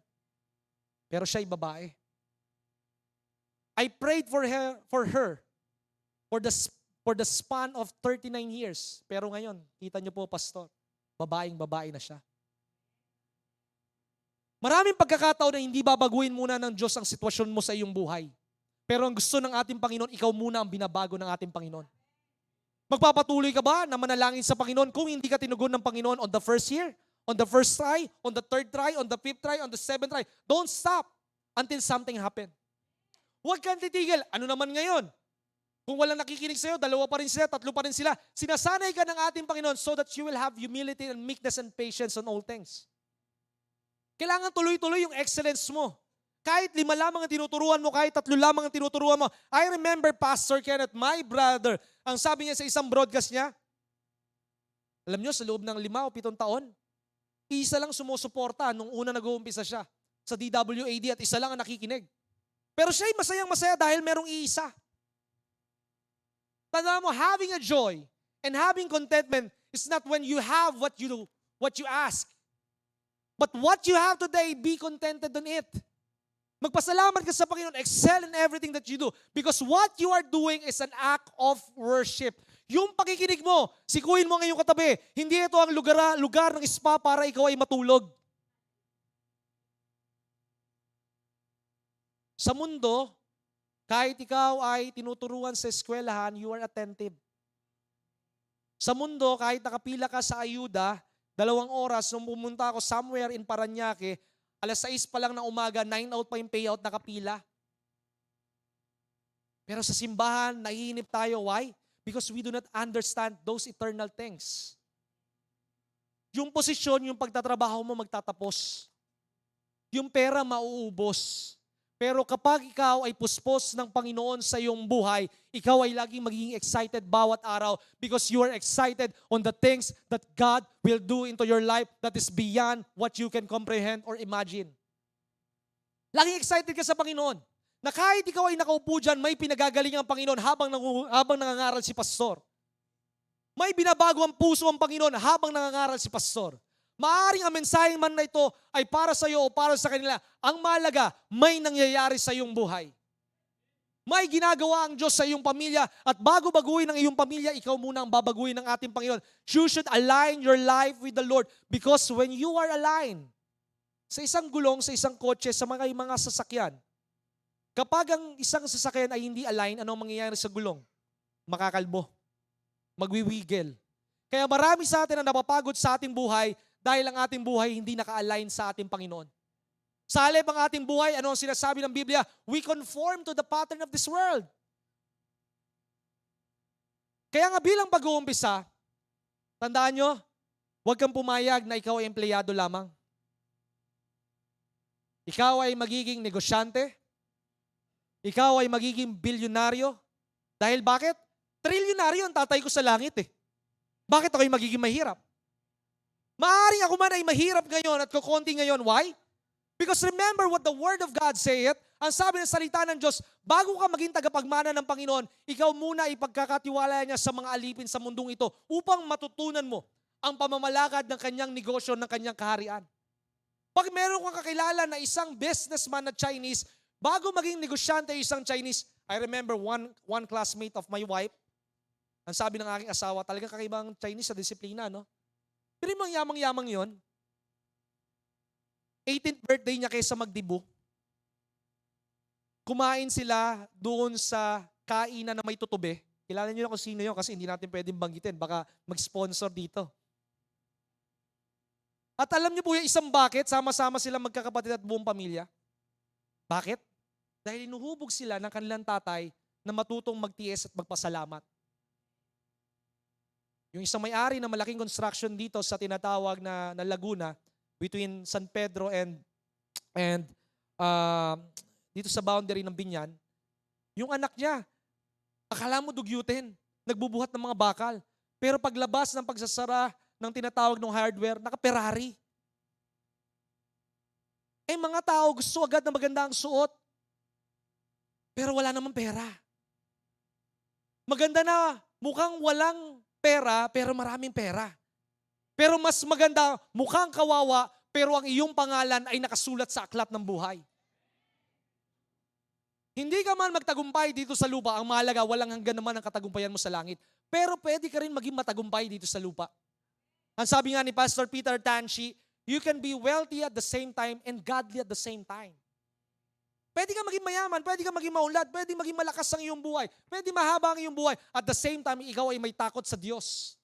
Pero siya'y babae. I prayed for her for the span of 39 years. Pero ngayon, kita niyo po pastor, babaeng-babae na siya. Maraming pagkakataon na hindi babaguhin muna ng Diyos ang sitwasyon mo sa iyong buhay. Pero ang gusto ng ating Panginoon, ikaw muna ang binabago ng ating Panginoon. Magpapatuloy ka ba na manalangin sa Panginoon kung hindi ka tinugon ng Panginoon on the first year, on the first try, on the third try, on the fifth try, on the seventh try? Don't stop until something happen. Huwag kang titigil. Ano naman ngayon? Kung walang nakikinig sa'yo, dalawa pa rin sila, tatlo pa rin sila. Sinasanay ka ng ating Panginoon so that you will have humility and meekness and patience on all things. Kailangan tuloy-tuloy yung excellence mo. Kahit 5 lamang ang tinuturuan mo, kahit 3 lamang ang tinuturuan mo. I remember Pastor Kenneth, my brother, ang sabi niya sa isang broadcast niya, alam niyo, sa loob ng 5 o 7 taon, isa lang sumusuporta nung una nag-uumpisa siya sa DWAD at isa lang ang nakikinig. Pero siya'y masayang-masaya dahil merong iisa. Tandaan mo, having a joy and having contentment is not when you have what you ask. But what you have today, be contented on it. Magpasalamat ka sa Panginoon, excel in everything that you do. Because what you are doing is an act of worship. Yung pakikinig mo, sikuin mo ngayong katabi, hindi ito ang lugar ng spa para ikaw ay matulog. Sa mundo, kahit ikaw ay tinuturuan sa eskwelahan, you are attentive. Sa mundo, kahit nakapila ka sa ayuda, 2 oras, nung pumunta ako somewhere in Parañaque, 6:00 pa lang ng umaga, 9 out pa yung payout, nakapila. Pero sa simbahan, naiinip tayo. Why? Because we do not understand those eternal things. Yung posisyon, yung pagtatrabaho mo magtatapos. Yung pera mauubos. Pero kapag ikaw ay puspos ng Panginoon sa iyong buhay, ikaw ay laging magiging excited bawat araw because you are excited on the things that God will do into your life that is beyond what you can comprehend or imagine. Laging excited ka sa Panginoon na kahit ikaw ay nakaupo dyan, may pinagagaling ang Panginoon habang nangangaral si pastor. May binabago ang puso ang Panginoon habang nangangaral si pastor. Maaring ang mensahe man na ito ay para sa iyo o para sa kanila. Ang mahalaga, may nangyayari sa iyong buhay. May ginagawa ang Diyos sa iyong pamilya at bago baguhin ang iyong pamilya, ikaw muna ang babaguhin ng ating Panginoon. You should align your life with the Lord because when you are aligned, sa isang gulong, sa isang kotse, sa mga sasakyan, kapag ang isang sasakyan ay hindi align, ano ang mangyayari sa gulong? Makakalbo. Magwiwigel. Kaya marami sa atin ang napapagod sa ating buhay dahil ang ating buhay hindi naka-align sa ating Panginoon. Sa halip ang ating buhay, ano ang sinasabi ng Biblia? We conform to the pattern of this world. Kaya nga bilang pag-uumpisa, tandaan nyo, huwag kang pumayag na ikaw ay empleyado lamang. Ikaw ay magiging negosyante. Ikaw ay magiging bilyonaryo. Dahil bakit? Trilyonaryo ang tatay ko sa langit eh. Bakit ako ay magiging mahirap? Maaring ako man ay mahirap ngayon at kukonti ngayon. Why? Because remember what the Word of God saith. Ang sabi ng salita ng Diyos, bago ka maging tagapagmana ng Panginoon, ikaw muna ipagkakatiwala niya sa mga alipin sa mundong ito upang matutunan mo ang pamamalakad ng kanyang negosyo, ng kanyang kaharian. Pag meron kang kakilala na isang businessman na Chinese, bago maging negosyante isang Chinese, I remember one classmate of my wife, ang sabi ng aking asawa, talagang kakaibang Chinese sa disiplina, no? Pero yung yamang-yamang yon, 18th birthday niya kaysa magdibo, kumain sila doon sa kainan na may tutube. Kilala niyo na kung sino yun kasi hindi natin pwedeng banggitin. Baka mag-sponsor dito. At alam niyo po yung isang bucket, sama-sama sila magkakapatid at buong pamilya. Bakit? Dahil inuhubog sila ng kanilang tatay na matutong magtiis at magpasalamat. Yung isang may-ari na malaking construction dito sa tinatawag na Laguna between San Pedro and dito sa boundary ng Binyan, yung anak niya, akala mo dugyutin, nagbubuhat ng mga bakal. Pero paglabas ng pagsasara ng tinatawag ng hardware, naka-Ferrari. Mga tao gusto agad na maganda ang suot, pero wala namang pera. Maganda na, mukhang walang pera, pero maraming pera. Pero mas maganda, mukhang kawawa, pero ang iyong pangalan ay nakasulat sa aklat ng buhay. Hindi ka man magtagumpay dito sa lupa, ang mahalaga, walang hanggan naman ang katagumpayan mo sa langit. Pero pwede ka rin maging matagumpay dito sa lupa. Ang sabi nga ni Pastor Peter Tanchi, you can be wealthy at the same time and godly at the same time. Pwede ka maging mayaman, pwede ka maging maunlad, pwede maging malakas ang iyong buhay, pwede mahaba ang iyong buhay. At the same time, ikaw ay may takot sa Diyos.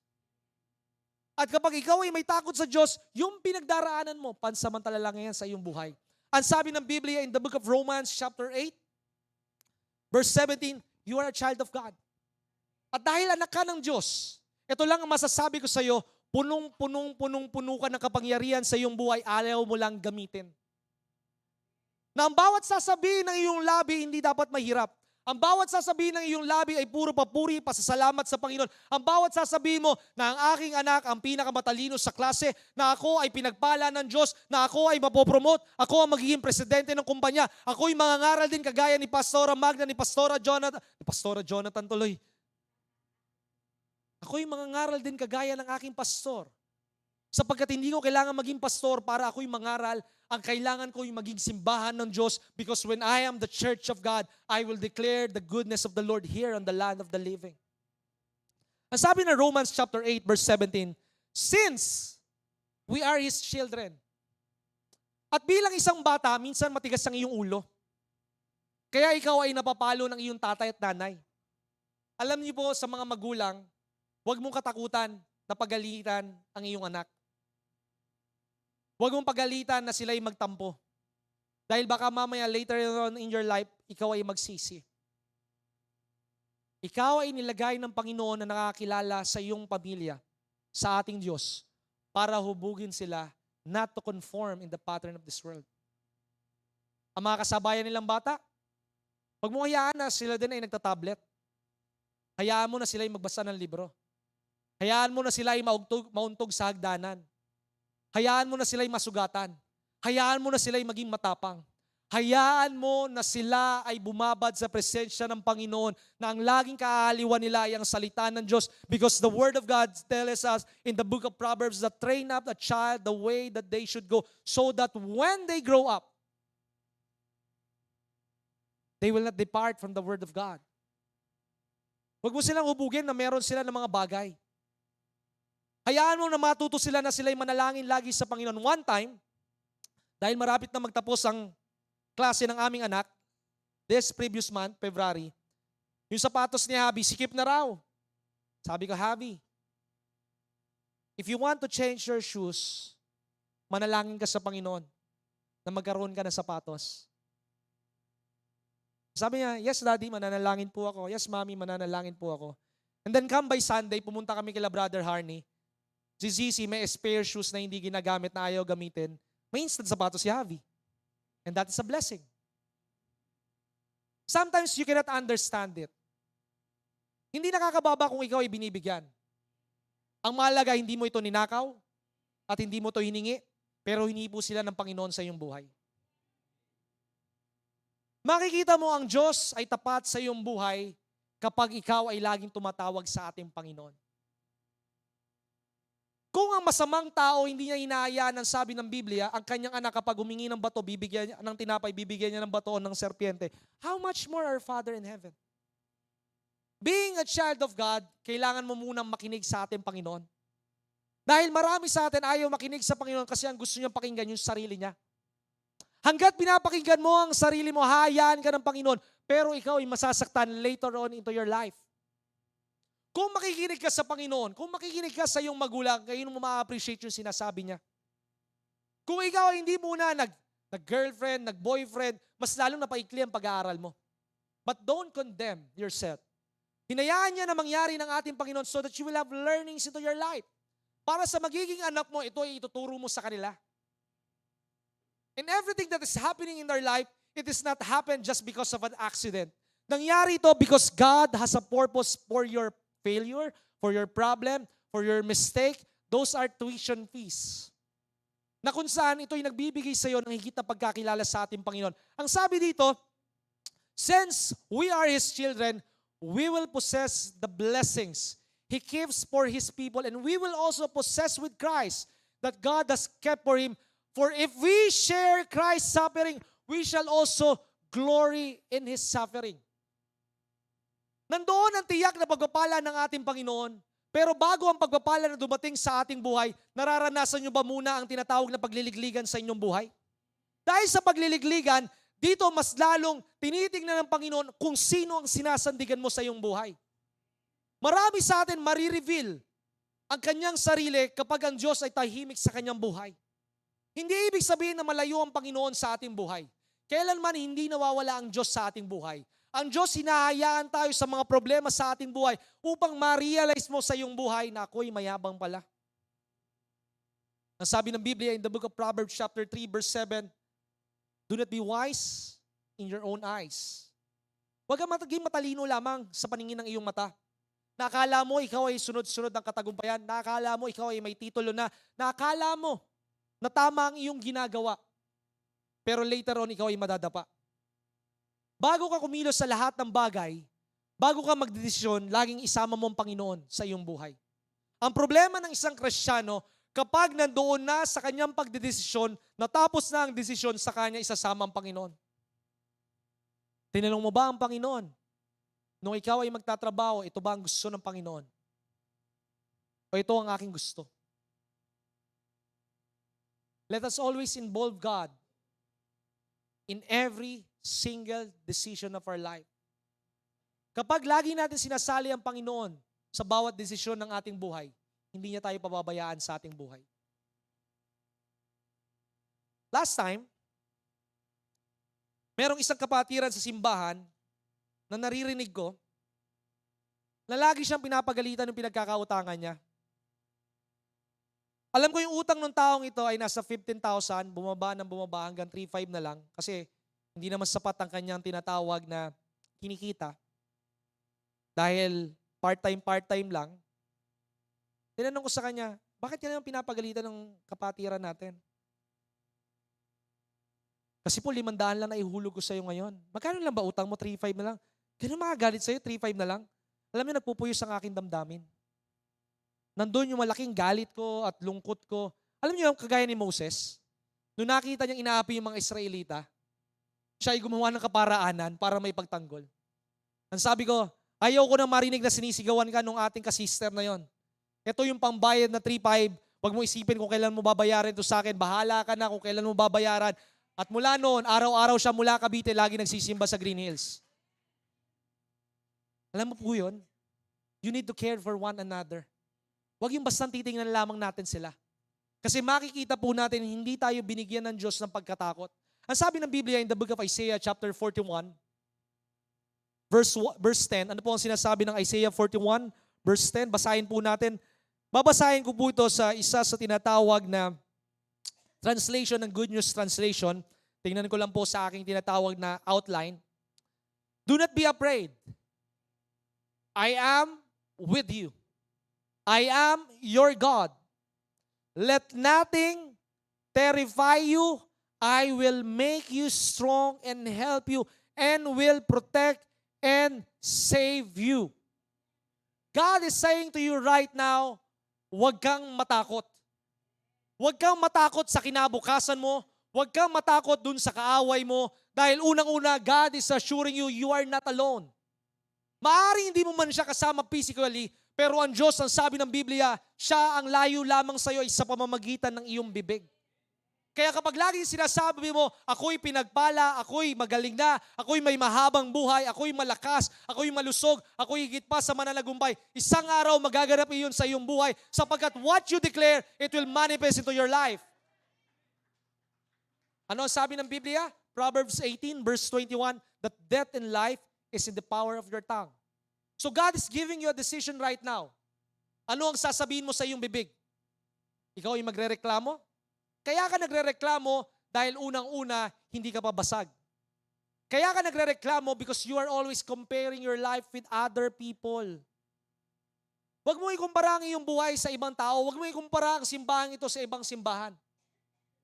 At kapag ikaw ay may takot sa Diyos, yung pinagdaraanan mo, pansamantala lang yan sa iyong buhay. Ang sabi ng Biblia in the book of Romans chapter 8, verse 17, you are a child of God. At dahil anak ka ng Diyos, ito lang ang masasabi ko sa iyo, punong-puno ka ng kapangyarihan sa iyong buhay, ayaw mo lang gamitin. Na ang bawat sasabihin ng iyong labi, hindi dapat mahirap. Ang bawat sasabihin ng iyong labi ay puro papuri, pasasalamat sa Panginoon. Ang bawat sasabihin mo na ang aking anak ang pinakamatalino sa klase, na ako ay pinagpala ng Diyos, na ako ay mapopromote, ako ang magiging presidente ng kumpanya, ako ay mangangaral din kagaya ni Pastora Magna, ni Pastora Jonathan tuloy. Ako ay mangangaral din kagaya ng aking pastor. Sapagkat hindi ko kailangan maging pastor para ako'y mangaral, ang kailangan ko yung maging simbahan ng Diyos because when I am the church of God, I will declare the goodness of the Lord here on the land of the living. Ang sabi ng Romans chapter 8 verse 17, since we are His children, at bilang isang bata, minsan matigas ang iyong ulo. Kaya ikaw ay napapalo ng iyong tatay at nanay. Alam niyo po sa mga magulang, huwag mong katakutan na pagalitan ang iyong anak. Huwag mong pagalitan na sila'y magtampo. Dahil baka mamaya later on in your life, ikaw ay magsisi. Ikaw ay nilagay ng Panginoon na nakakilala sa iyong pamilya, sa ating Diyos, para hubugin sila not to conform in the pattern of this world. Ang mga kasabayan nilang bata, huwag mo hayaan na sila din ay nagtatablet. Hayaan mo na sila ay magbasa ng libro. Hayaan mo na sila ay mauntog sa hagdanan. Hayaan mo na sila'y masugatan. Hayaan mo na sila'y maging matapang. Hayaan mo na sila ay bumabad sa presensya ng Panginoon na ang laging kaaliwan nila ay ang salita ng Diyos because the Word of God tells us in the book of Proverbs that train up a child the way that they should go so that when they grow up, they will not depart from the Word of God. Huwag mo silang hubugin na meron sila ng mga bagay. Hayaan mo na matuto sila na sila'y manalangin lagi sa Panginoon. One time, dahil marapit na magtapos ang klase ng aming anak, this previous month, February, yung sapatos ni Javi, sikip na raw. Sabi ko, Javi, if you want to change your shoes, manalangin ka sa Panginoon na magkaroon ka ng sapatos. Sabi niya, yes daddy, mananalangin po ako. Yes mommy, mananalangin po ako. And then come by Sunday, pumunta kami kila Brother Harney. Si Zizi may spare shoes na hindi ginagamit na ayaw gamitin. May instant sapatos si Javi. And that is a blessing. Sometimes you cannot understand it. Hindi nakakababa kung ikaw ay binibigyan. Ang mahalaga, hindi mo ito ninakaw at hindi mo ito hiningi, pero hinipo sila ng Panginoon sa iyong buhay. Makikita mo ang Diyos ay tapat sa iyong buhay kapag ikaw ay laging tumatawag sa ating Panginoon. Kung ang masamang tao hindi niya hinahayaan ang sabi ng Biblia, ang kanyang anak kapag humingi ng bato, bibigyan niya ng tinapay, bibigyan niya ng bato o ng serpiente, how much more our Father in heaven? Being a child of God, kailangan mo munang makinig sa ating Panginoon. Dahil marami sa atin ayaw makinig sa Panginoon kasi ang gusto niyang pakinggan yung sarili niya. Hanggat pinapakinggan mo ang sarili mo, hayaan ka ng Panginoon, pero ikaw ay masasaktan later on into your life. Kung makikinig ka sa Panginoon, kung makikinig ka sa iyong magulang, kayo mo ma-appreciate yung sinasabi niya. Kung ikaw ay hindi muna nag-girlfriend, nag-boyfriend, mas lalong napaikli ang pag-aaral mo. But don't condemn yourself. Hinayaan niya na mangyari ng ating Panginoon so that you will have learnings into your life. Para sa magiging anak mo, ito ay ituturo mo sa kanila. And everything that is happening in their life, it is not happened just because of an accident. Nangyari ito because God has a purpose for your failure, for your problem, for your mistake. Those are tuition fees na kung saan ito'y nagbibigay sa iyo ng higit na pagkakilala sa ating Panginoon. Ang sabi dito, since we are His children, we will possess the blessings He gives for His people, and we will also possess with Christ that God has kept for Him. For if we share Christ's suffering, we shall also glory in His suffering. Nandoon ang tiyak na pagpapala ng ating Panginoon, pero bago ang pagpapala na dumating sa ating buhay, nararanasan nyo ba muna ang tinatawag na pagliligligan sa inyong buhay? Dahil sa pagliligligan, dito mas lalong tinitingnan ng Panginoon kung sino ang sinasandigan mo sa iyong buhay. Marami sa atin marireveal ang kanyang sarili kapag ang Diyos ay tahimik sa kanyang buhay. Hindi ibig sabihin na malayo ang Panginoon sa ating buhay. Kailanman hindi nawawala ang Diyos sa ating buhay. Ang Diyos, hinahayaan tayo sa mga problema sa ating buhay upang ma-realize mo sa iyong buhay na ako'y mayabang pala. Ang sabi ng Biblia in the book of Proverbs chapter 3 verse 7, do not be wise in your own eyes. Huwag kang maging matalino lamang sa paningin ng iyong mata. Nakala mo ikaw ay sunod-sunod ng katagumpayan. Nakala mo ikaw ay may titulo na. Nakala mo na tama ang iyong ginagawa. Pero later on ikaw ay madadapa. Bago ka kumilos sa lahat ng bagay, bago ka magdedesisyon, laging isama mo ang Panginoon sa iyong buhay. Ang problema ng isang Kristiyano, kapag nandoon na sa kanyang pagdedesisyon, natapos na ang desisyon, sa kanya isasama ang Panginoon. Tinanong mo ba ang Panginoon? Nung ikaw ay magtatrabaho, ito ba ang gusto ng Panginoon? O ito ang aking gusto? Let us always involve God in every single decision of our life. Kapag lagi natin sinasali ang Panginoon sa bawat desisyon ng ating buhay, hindi niya tayo pababayaan sa ating buhay. Last time, merong isang kapatiran sa simbahan na naririnig ko na lagi siyang pinapagalitan ng pinagkakautangan niya. Alam ko yung utang ng taong ito ay nasa 15,000, bumaba hanggang 3,500 na lang kasi hindi naman sapat ang kanyang tinatawag na kinikita. Dahil part-time lang. Tinanong ko sa kanya, bakit ka naman pinapagalitan ng kapatiran natin? Kasi po 500 lang na ihulog ko sa'yo ngayon. Magkano lang ba utang mo? 3,500 na lang. Ganun makagalit sa'yo, 3,500 na lang. Alam niyo, nagpupuyos ang aking damdamin. Nandun yung malaking galit ko at lungkot ko. Alam niyo, kagaya ni Moses, nung nakita niyang inaapi yung mga Israelita, siya ay gumawa ng kaparaanan para may pagtanggol. Ang sabi ko, ayaw ko nang marinig na sinisigawan ka nung ating kasister na yon. Ito yung pambayad na 3,500. Huwag mo isipin kung kailan mo babayaran ito sa akin. Bahala ka na kung kailan mo babayaran. At mula noon, araw-araw siya mula Cavite, lagi nagsisimba sa Green Hills. Alam mo po yun? You need to care for one another. Huwag yung bastang titingnan lamang natin sila. Kasi makikita po natin, hindi tayo binigyan ng Diyos ng pagkatakot. Ang sabi ng Biblia in the book of Isaiah chapter 41, verse 10, ano po ang sinasabi ng Isaiah 41, verse 10? Basahin po natin. Babasahin ko po ito sa isa sa tinatawag na translation ng Good News Translation. Tingnan ko lang po sa aking tinatawag na outline. Do not be afraid. I am with you. I am your God. Let nothing terrify you. I will make you strong and help you and will protect and save you. God is saying to you right now, huwag kang matakot. Huwag kang matakot sa kinabukasan mo. Huwag kang matakot dun sa kaaway mo. Dahil unang-una, God is assuring you, you are not alone. Maaring hindi mo man siya kasama physically, pero ang Diyos, ang sabi ng Biblia, siya ang layo lamang sa iyo ay sa pamamagitan ng iyong bibig. Kaya kapag laging sinasabi mo, ako'y pinagpala, ako'y magaling na, ako'y may mahabang buhay, ako'y malakas, ako'y malusog, ako'y higit pa sa mananagumpay, isang araw magaganap iyon sa iyong buhay sapagkat what you declare, it will manifest into your life. Ano ang sabi ng Biblia? Proverbs 18 verse 21, that death and life is in the power of your tongue. So God is giving you a decision right now. Ano ang sasabihin mo sa iyong bibig? Ikaw ay magrereklamo? Kaya ka nagrereklamo dahil unang-una, hindi ka pa basag. Kaya ka nagrereklamo because you are always comparing your life with other people. Huwag mo ikumpara ang iyong buhay sa ibang tao. Huwag mo ikumpara ang simbahan ito sa ibang simbahan.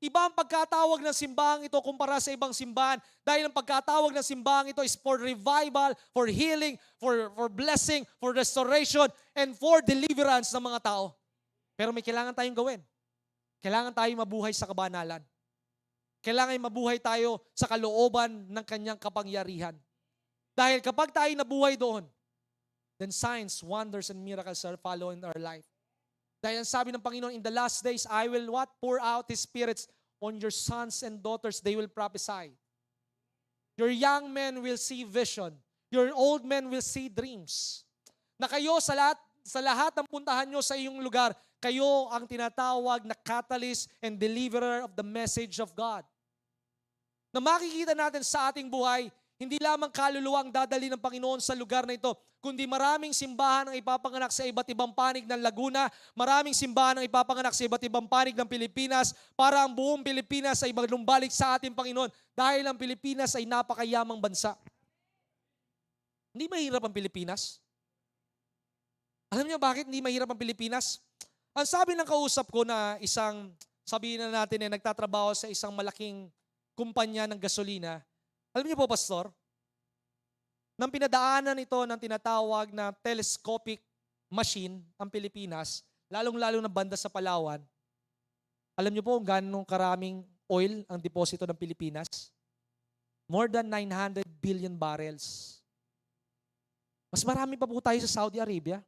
Iba ang pagkatawag ng simbahang ito kumpara sa ibang simbahan. Dahil ang pagkatawag ng simbahang ito is for revival, for healing, for blessing, for restoration, and for deliverance ng mga tao. Pero may kailangan tayong gawin. Kailangan tayong mabuhay sa kabanalan. Kailangan mabuhay tayo sa kalooban ng kanyang kapangyarihan. Dahil kapag tayo nabuhay doon, then signs, wonders, and miracles are following our life. Dahil ang sabi ng Panginoon, in the last days, I will what? Pour out His spirits on your sons and daughters. They will prophesy. Your young men will see vision. Your old men will see dreams. Na kayo sa lahat ng puntahan nyo sa iyong lugar, kayo ang tinatawag na catalyst and deliverer of the message of God. Na makikita natin sa ating buhay, hindi lamang kaluluwa ang dadali ng Panginoon sa lugar na ito, kundi maraming simbahan ang ipapanganak sa iba't ibang panig ng Laguna, maraming simbahan ang ipapanganak sa iba't ibang panig ng Pilipinas, para ang buong Pilipinas ay maglumbalik sa ating Panginoon dahil ang Pilipinas ay napakayamang bansa. Hindi mahirap ang Pilipinas. Alam niyo bakit hindi mahirap ang Pilipinas? Ang sabi ng kausap ko na isang, sabihin na natin nagtatrabaho sa isang malaking kumpanya ng gasolina, alam niyo po, Pastor, nang pinadaanan ito ng tinatawag na telescopic machine ang Pilipinas, lalong-lalo na banda sa Palawan, alam niyo po kung gaano karaming oil ang deposito ng Pilipinas? More than 900 billion barrels. Mas marami pa po tayo sa Saudi Arabia.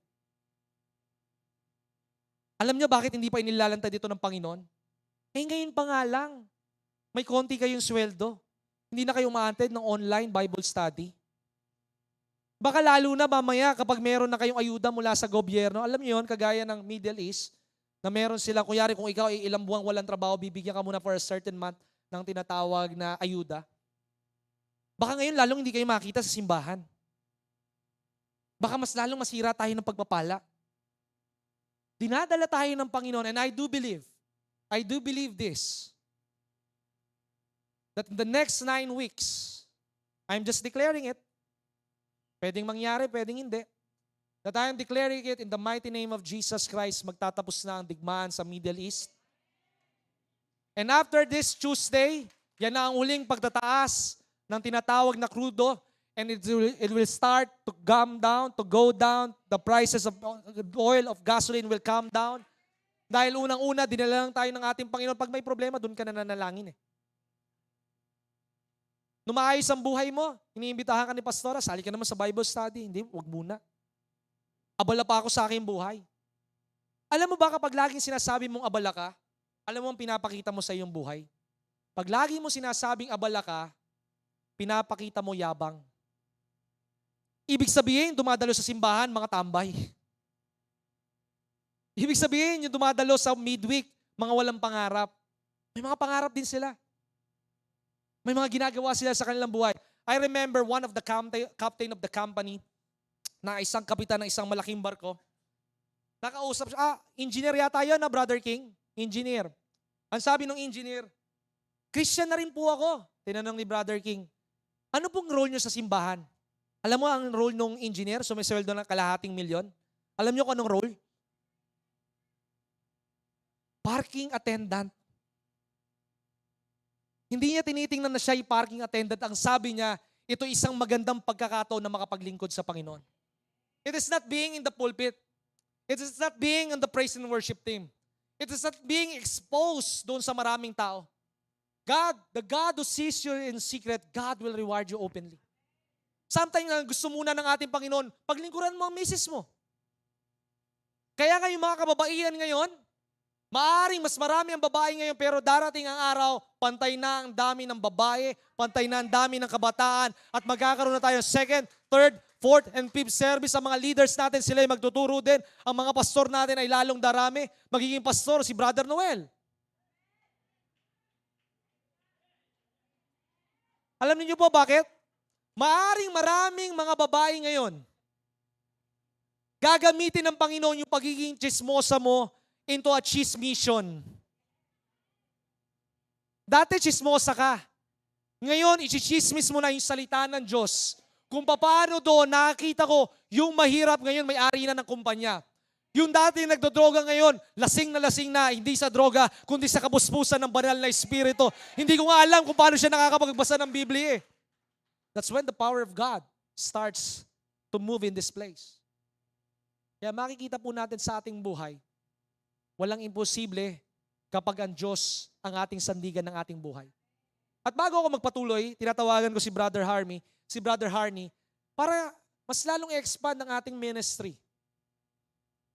Alam niyo bakit hindi pa inilalantad dito ng Panginoon? Ngayon pa nga lang, may konti kayong sweldo. Hindi na kayo umaantid ng online Bible study. Baka lalo na mamaya kapag meron na kayong ayuda mula sa gobyerno, alam niyo yun, kagaya ng Middle East, na meron sila, kunyari kung ikaw ay ilang buwang walang trabaho, bibigyan ka muna for a certain month ng tinatawag na ayuda. Baka ngayon lalong hindi kayo makita sa simbahan. Baka mas lalong masira tayo ng pagpapala. Dinadala tayo ng Panginoon, and I do believe this, that in the next 9 weeks, I'm just declaring it. Pwedeng mangyari, pwedeng hindi. That I am declaring it in the mighty name of Jesus Christ, magtatapos na ang digmaan sa Middle East. And after this Tuesday, yan na ang uling pagtataas ng tinatawag na crudo, and it will start to go down. The prices of oil, of gasoline will come down. Dahil unang-una, dinala lang tayo ng ating Panginoon. Pag may problema, doon ka na nanalangin eh. Numaayos ang buhay mo, iniimbitahan ka ni Pastora, sali ka naman sa Bible study. Hindi, wag muna. Abala pa ako sa aking buhay. Alam mo ba kapag laging sinasabi mong abala ka, alam mo ang pinapakita mo sa iyong buhay? Pag lagi mo sinasabing abala ka, pinapakita mo yabang. Ibig sabihin, dumadalo sa simbahan, mga tambay. Ibig sabihin, yung dumadalo sa midweek, mga walang pangarap. May mga pangarap din sila. May mga ginagawa sila sa kanilang buhay. I remember one of the captain of the company, na isang kapitan ng isang malaking barko, nakausap siya, engineer yata yun na Brother King? Engineer. Ang sabi ng engineer, Christian na rin po ako. Tinanong ni Brother King, ano pong role nyo sa simbahan? Alam mo ang role ng engineer, sumisweldo ng $250,000? Alam nyo kung anong role? Parking attendant. Hindi niya tinitingnan na siya yung parking attendant. Ang sabi niya, ito isang magandang pagkakataon na makapaglingkod sa Panginoon. It is not being in the pulpit. It is not being on the praise and worship team. It is not being exposed doon sa maraming tao. God, the God who sees you in secret, God will reward you openly. Sometimes gusto muna ng ating Panginoon, paglingkuran mo ang misis mo. Kaya nga yung mga kababaihan ngayon, maaring mas marami ang babae ngayon, pero darating ang araw, pantay na ang dami ng babae, pantay na ang dami ng kabataan, at magkakaroon na tayo 2nd, 3rd, 4th, and 5th service. Ang mga leaders natin, sila ay magtuturo din. Ang mga pastor natin ay lalong darami. Magiging pastor si Brother Noel. Alam niyo po bakit? Maaring maraming mga babae ngayon, gagamitin ng Panginoon yung pagiging chismosa mo into a chismission. Dati chismosa ka. Ngayon, ichismis mo na yung salita ng Diyos. Kung paano doon, nakakita ko, yung mahirap ngayon may-ari na ng kumpanya. Yung dati nagdodroga ngayon, lasing na, hindi sa droga, kundi sa kabuspusan ng banal na espiritu. Hindi ko nga alam kung paano siya nakakapagbasa ng Biblia eh. That's when the power of God starts to move in this place. Kaya makikita po natin sa ating buhay, walang imposible kapag ang Diyos ang ating sandigan ng ating buhay. At bago ako magpatuloy, tinatawagan ko si Brother Harney, para mas lalong i-expand ang ating ministry.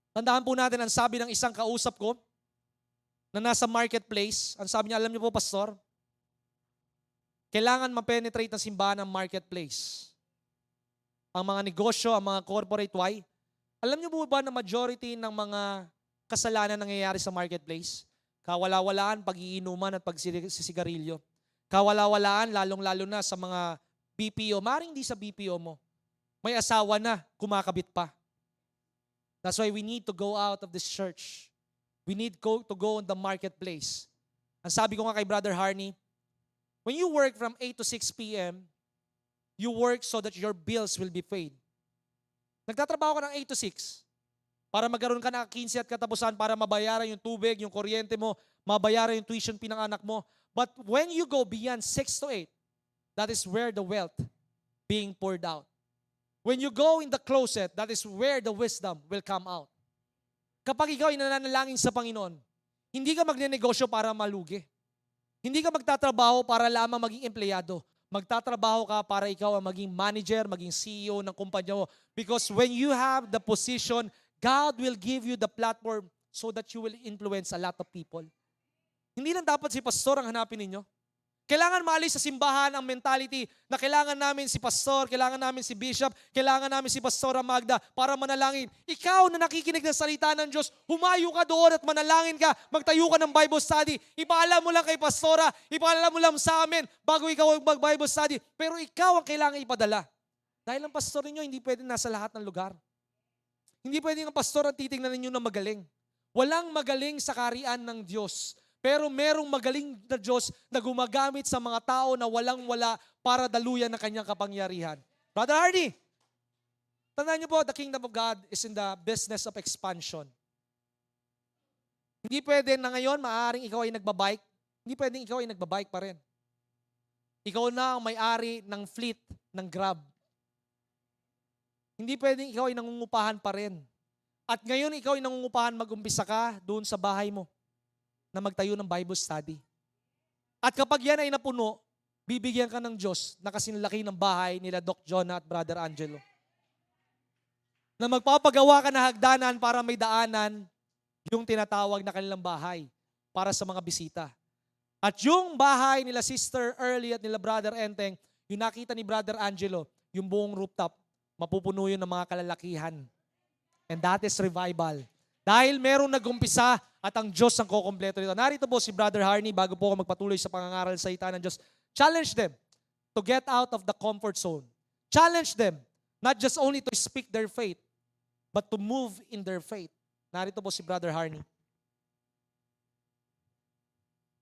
Tandaan po natin ang sabi ng isang kausap ko na nasa marketplace. Ang sabi niya, alam niyo po, Pastor, kailangan ma-penetrate ng simbahan ang marketplace. Ang mga negosyo, ang mga corporate, why? Alam niyo po ba na majority ng mga kasalanan nangyayari sa marketplace? Kawala-walaan, pag-iinuman at pagsisigarilyo. Kawala-walaan, lalong-lalo na sa mga BPO. Maring di sa BPO mo. May asawa na, kumakabit pa. That's why we need to go out of this church. We need to go in the marketplace. Ang sabi ko nga kay Brother Harney, when you work from 8 to 6 p.m., you work so that your bills will be paid. Nagtatrabaho ka ng 8 to 6 para magkaroon ka ng 15 at katapusan para mabayaran yung tubig, yung kuryente mo, mabayaran yung tuition fee ng anak mo. But when you go beyond 6 to 8, that is where the wealth being poured out. When you go in the closet, that is where the wisdom will come out. Kapag ikaw ay nananalangin sa Panginoon, hindi ka magnenegosyo para malugi. Hindi ka magtatrabaho para lamang maging empleyado. Magtatrabaho ka para ikaw ang maging manager, maging CEO ng kumpanya mo. Because when you have the position, God will give you the platform so that you will influence a lot of people. Hindi lang dapat si pastor ang hanapin ninyo. Kailangan maalis sa simbahan ang mentality na kailangan namin si pastor, kailangan namin si bishop, kailangan namin si Pastora Magda para manalangin. Ikaw na nakikinig ng salita ng Diyos, humayo ka doon at manalangin ka, magtayo ka ng Bible study. Ipaalam mo lang kay pastora, ipaalam mo lang sa amin bago ikaw mag-Bible study. Pero ikaw ang kailangan ipadala. Dahil ang pastor ninyo hindi pwedeng nasa lahat ng lugar. Hindi pwedeng ang pastor ang titingnan ninyo na magaling. Walang magaling sa kaharian ng Diyos. Pero merong magaling na Diyos na gumagamit sa mga tao na walang-wala para daluyan ng kanyang kapangyarihan. Brother Hardy, tandaan niyo po, the kingdom of God is in the business of expansion. Hindi pwede na ngayon, maaaring ikaw ay nagbabike. Hindi pwedeng ikaw ay nagbabike pa rin. Ikaw na ang may-ari ng fleet ng Grab. Hindi pwedeng ikaw ay nangungupahan pa rin. At ngayon ikaw ay nangungupahan, mag-umpisa ka doon sa bahay mo na magtayo ng Bible study. At kapag yan ay napuno, bibigyan ka ng Diyos na kasinlaki ng bahay nila Doc Jonah at Brother Angelo. Na magpapagawa ka na hagdanan para may daanan yung tinatawag na kanilang bahay para sa mga bisita. At yung bahay nila Sister Early at nila Brother Enteng, yung nakita ni Brother Angelo, yung buong rooftop, mapupuno yun ng mga kalalakihan. And that is revival. Dahil merong nag-umpisa at ang Diyos ang kukumpleto nito. Narito po si Brother Harney bago po ako magpatuloy sa pangangaral sa salita ng Diyos. Challenge them to get out of the comfort zone. Challenge them not just only to speak their faith, but to move in their faith. Narito po si Brother Harney.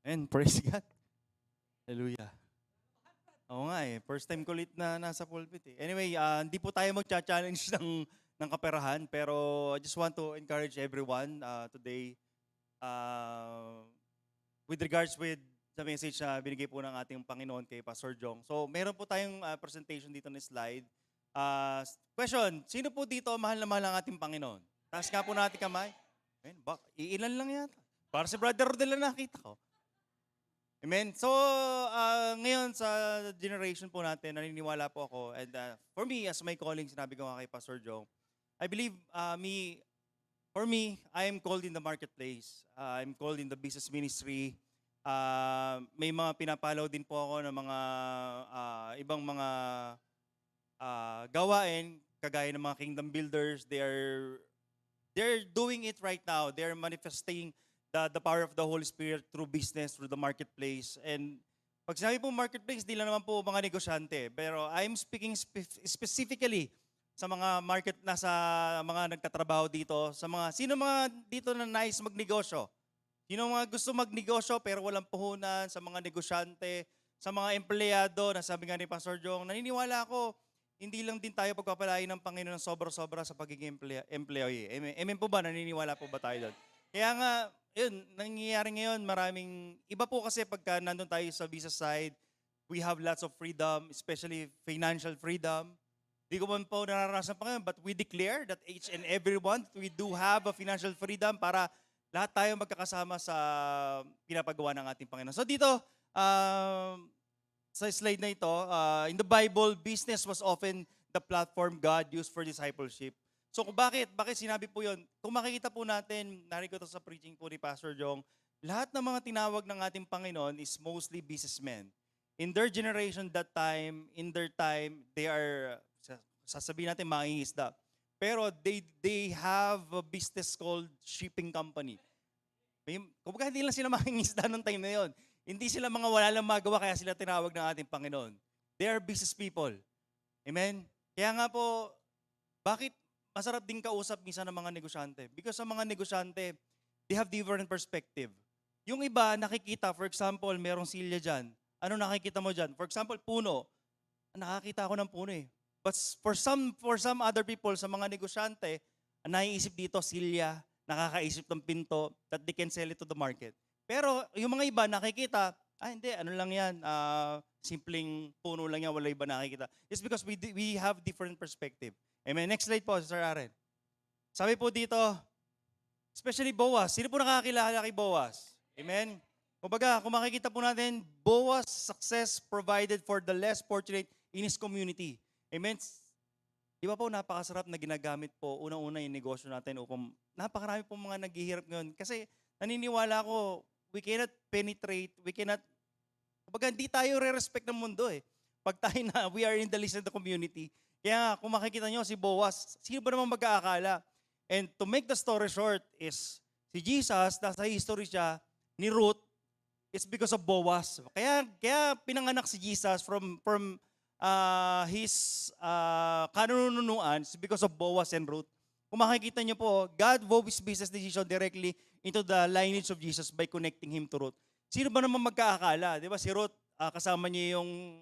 And praise God. Hallelujah. Oo nga eh. First time ko ulit na nasa pulpit eh. Anyway, hindi po tayo magcha-challenge ng kaperahan, pero I just want to encourage everyone today with regards with the message na binigay po ng ating Panginoon kay Pastor Jong. So, meron po tayong presentation dito na slide. Question, sino po dito mahal na mahal ang ating Panginoon? Taas nga po natin kamay. Amen, iilan lang yata. Para si Brother Rodel na nakita ko. Amen. So, ngayon sa generation po natin, naniniwala po ako. And for me, as my calling, sinabi ko nga kay Pastor Jong, I believe for me, I am called in the marketplace. I'm called in the business ministry. May mga pinapalaw din po ako ng mga ibang mga gawain, kagaya ng mga kingdom builders. They're doing it right now. They're manifesting the power of the Holy Spirit through business, through the marketplace. And pag sinabi po marketplace, di lang naman po mga negosyante. Pero I'm speaking specifically sa mga sa mga nagtatrabaho dito, sa mga sino mga dito na nice magnegosyo. Sino mga gusto magnegosyo pero walang puhunan, sa mga negosyante, sa mga empleyado, na sabi nga ni Pastor Jong, naniniwala ako, hindi lang din tayo pagpapalain ng Panginoon ng sobra-sobra sa pagiging employee. Amen, amen po ba? Naniniwala po ba tayo doon? Kaya nga, yun, nangyayari ngayon, iba po kasi pagka nandun tayo sa visa side, we have lots of freedom, especially financial freedom. Di ko man po nararanasan pa ngayon, but we declare that each and every one, we do have a financial freedom para lahat tayo magkakasama sa pinapagawa ng ating Panginoon. So dito, sa slide na ito, in the Bible, business was often the platform God used for discipleship. So kung bakit sinabi po yun? Kung makikita po natin, narinig ko to sa preaching po ni Pastor Jong, lahat ng mga tinawag ng ating Panginoon is mostly businessmen. In their generation that time, in their time, they are, sasabihin natin, mangingisda. Pero they have a business called shipping company. Kumbaga hindi lang sila mangingisda nung time na yun. Hindi sila mga wala lang magawa kaya sila tinawag ng ating Panginoon. They are business people. Amen? Kaya nga po, bakit masarap din kausap minsan ng mga negosyante? Because sa mga negosyante, they have different perspective. Yung iba, nakikita, for example, merong silya dyan. Ano nakikita mo dyan? For example, puno. Nakakita ako ng puno eh. But for some other people, sa mga negosyante, naiisip dito, silya, nakakaisip ng pinto, that they can sell it to the market. Pero yung mga iba nakikita, hindi, ano lang yan, simpleng puno lang yan, wala iba nakikita. It's because we have different perspective. Amen. Next slide po, Sir Aaron. Sabi po dito, especially Boaz. Sino po nakakilala kay Boaz? Amen. Kumbaga, kung makikita po natin, Boaz' success provided for the less fortunate in his community. Amen. Di ba po napakasarap na ginagamit po unang-una yung negosyo natin upang napakarami po mga naghihirap ngayon. Kasi naniniwala ko, we cannot penetrate, kumbaga hindi tayo re-respect ng mundo eh. Pag tayo na, we are in the list of the community. Kaya kung makikita nyo si Boaz, sino ba naman mag-aakala? And to make the story short is, si Jesus, nasa history siya, ni Ruth, it's because of Boaz. Kaya pinanganak si Jesus from his kanununuan, it's because of Boaz and Ruth. Kung makikita nyo po, God wove his business decision directly into the lineage of Jesus by connecting him to Ruth. Sino ba naman magkaakala? Di ba si Ruth, kasama niya yung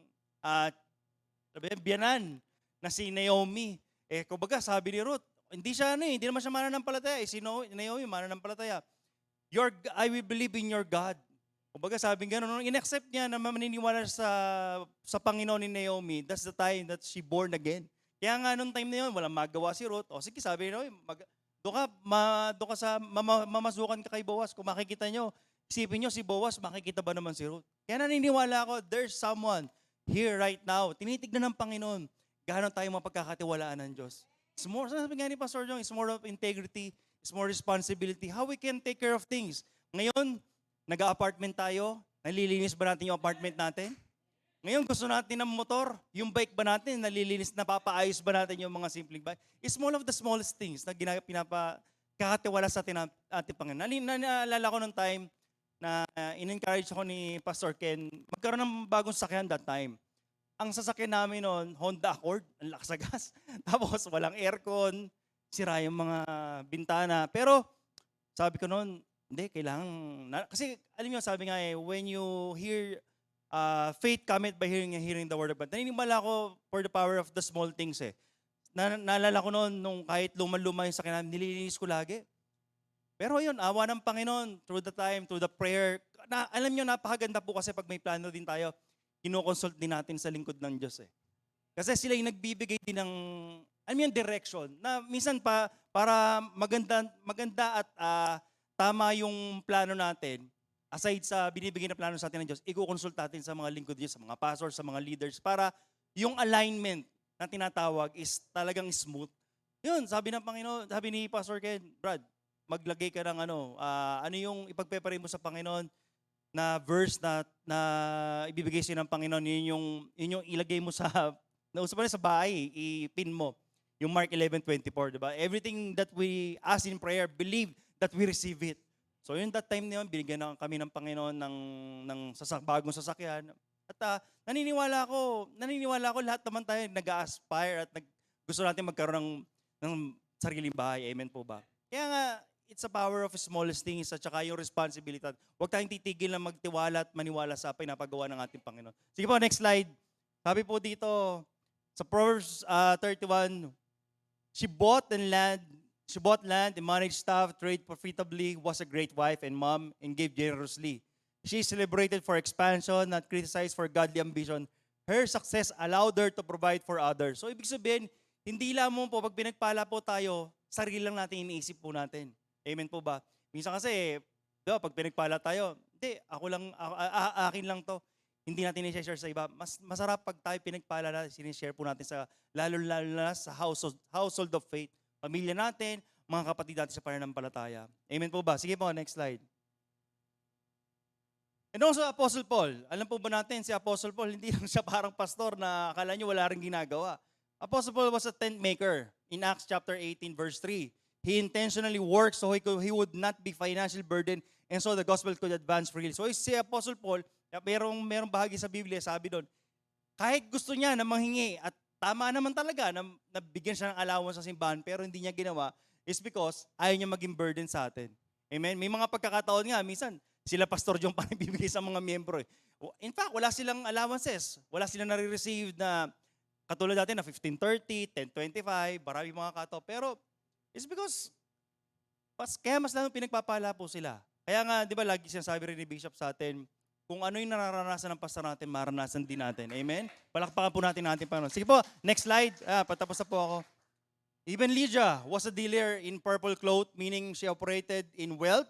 biyanan na si Naomi. Kumbaga sabi ni Ruth, hindi naman siya mananampalataya. Si Naomi mananampalataya. I will believe in your God. Kumbaga sabi nga, nung in-accept niya na maniniwala sa Panginoon ni Naomi, that's the time that she born again. Kaya nga nung time na yun, walang magawa si Ruth. O sige, sabi ni Naomi, doon ka sa mamasukan ka kay Boaz. Kung makikita nyo, isipin nyo si Boaz, makikita ba naman si Ruth? Kaya naniniwala ako, there's someone here right now, tinitignan ng Panginoon, gaano tayo mapagkakatiwalaan ng Diyos. It's more, sabi nga ni Pastor Jong, it's more of integrity, it's more responsibility, how we can take care of things. Ngayon, nag-apartment tayo, nalilinis ba natin yung apartment natin? Ngayon, gusto natin ng motor, yung bike ba natin, nalilinis, napapaayos ba natin yung mga simpleng bike? It's one of the smallest things na pinapakakatiwala sa atin ating Panginoon. Naalala ko nung time na in-encourage ako ni Pastor Ken, magkaroon ng bagong sakyan that time. Ang sasakyan namin noon, Honda Accord, ang lakas sa gas. Tapos walang aircon, sira yung mga bintana. Pero sabi ko noon, hindi, kailangan, kasi alam niyo, sabi nga when you hear faith cometh by hearing the word of God. Naniniwala ko for the power of the small things eh. Naalala ko noon, nung kahit luma-luma yung sakyan namin, nililinis ko lagi. Pero yun, awa ng Panginoon, through the time, through the prayer, alam nyo, napakaganda po kasi pag may plano din tayo, kinoconsult din natin sa lingkod ng Diyos eh. Kasi sila yung nagbibigay din ng, alam mo yung direction, na minsan para maganda at tama yung plano natin, aside sa binibigay na plano sa atin ng Diyos, i-consult natin sa mga lingkod Diyos, sa mga pastors, sa mga leaders, para yung alignment na tinatawag is talagang smooth. Yun, sabi ng Panginoon, sabi ni Pastor Ken, Brad, maglagay ka ng ano yung ipagpe-pray mo sa Panginoon na verse na ibibigay sa'yo ng Panginoon, yun yung ilagay mo sa bahay, ipin mo. Yung Mark 11:24, di ba? Everything that we ask in prayer, believe that we receive it. So yun, that time na yun, binigyan na kami ng Panginoon ng bagong sasakyan. At naniniwala ko lahat naman tayo nag-aspire at gusto natin magkaroon ng sariling bahay. Amen po ba? Kaya nga, it's a power of smallest things at saka yung responsibility. Huwag tayong titigil na magtiwala at maniwala sa pinapagawa ng ating Panginoon. Sige po, next slide. Sabi po dito, Sa Proverbs 31, she bought land and managed stuff, trade profitably, was a great wife and mom, and gave generously. She is celebrated for expansion, not criticized for godly ambition. Her success allowed her to provide for others. So ibig sabihin, hindi lamang po, pag pinagpala po tayo, sarili lang natin iniisip po natin. Amen po ba? Minsan kasi, di ba, pag pinagpala tayo, hindi, akin lang to. Hindi natin i-share sa iba. Mas masarap pag tayo pinagpala na, sinishare po natin sa, lalo na sa household of faith. Pamilya natin, mga kapatid natin sa pananampalataya. Amen po ba? Sige po, next slide. And also Apostle Paul. Alam po ba natin, si Apostle Paul, hindi lang siya parang pastor na akala nyo wala rin ginagawa. Apostle Paul was a tent maker in Acts chapter 18 verse 3. He intentionally worked so he would not be financial burden and so the gospel could advance freely. So si Apostle Paul, merong bahagi sa Biblia, sabi doon, kahit gusto niya na manghingi at tama naman talaga na bigyan siya ng allowance sa simbahan pero hindi niya ginawa is because ayaw niya maging burden sa atin. Amen? May mga pagkakataon nga, minsan sila Pastor Jong pa bibigay sa mga miyembro. In fact, wala silang allowances. Wala silang nare-receive na katulad natin na 15:30, 10:25, marami mga kato. Pero it's because kaya mas lang pinagpapala po sila. Kaya nga, di ba lagi sinasabi rin ni Bishop sa atin, kung ano yung nararanasan ng pastor natin, maranasan din natin. Amen? Palakpakan po natin Panginoon. Sige po, next slide. Patapos na po ako. Even Lydia was a dealer in purple cloth, meaning she operated in wealth,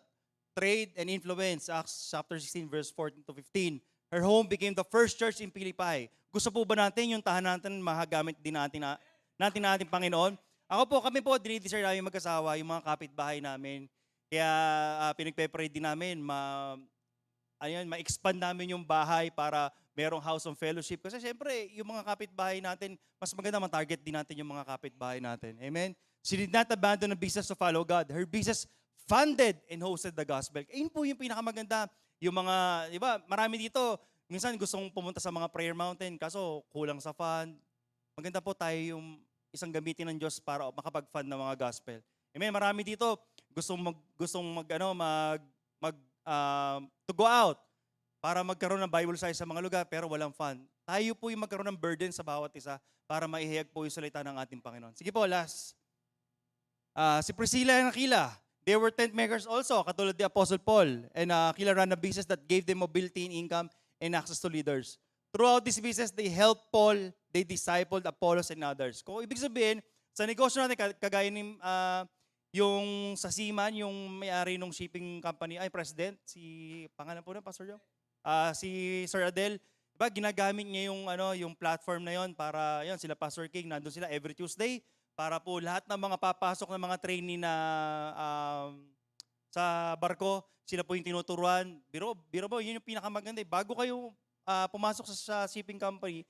trade, and influence. Acts chapter 16, verse 14 to 15. Her home became the first church in Philippi. Gusto po ba natin yung tahanan natin, mahagamit din natin Panginoon? Kami po, dinidesire namin mag-asawa, yung mga kapitbahay namin. Kaya pinagpe-pray din namin, ma-expand namin yung bahay para merong house of fellowship. Kasi syempre, yung mga kapitbahay natin, mas maganda ma-target din natin yung mga kapitbahay natin. Amen? She did not abandon the business to follow God. Her business funded and hosted the gospel. Ayun po yung pinakamaganda. Yung mga, di ba, marami dito, minsan gustong pumunta sa mga prayer mountain, kaso kulang sa fund. Maganda po tayo yung isang gamitin ng Diyos para makapag-fund ng mga gospel. Amen? Marami dito, to go out para magkaroon ng Bible study sa mga lugar pero walang fund. Tayo po yung magkaroon ng burden sa bawat isa para maihayag po yung salita ng ating Panginoon. Sige po, last. Si Priscilla and Aquila, they were tent makers also, katulad ni Apostle Paul. And Aquila ran a business that gave them mobility in income and access to leaders. Throughout this business, they helped Paul, they discipled Apollos and others. Kung ibig sabihin, sa negosyo natin, kagaya ni yung sa Seaman, yung may-ari ng shipping company, president, pangalan po na, Pastor Joe? Si Sir Adel, diba, ginagamit niya yung platform na yon para, sila Pastor King, nandun sila every Tuesday, para po lahat ng mga papasok ng mga trainee na sa barko, sila po yung tinuturuan. Biro mo, yun yung pinakamaganda. Bago kayo pumasok sa shipping company,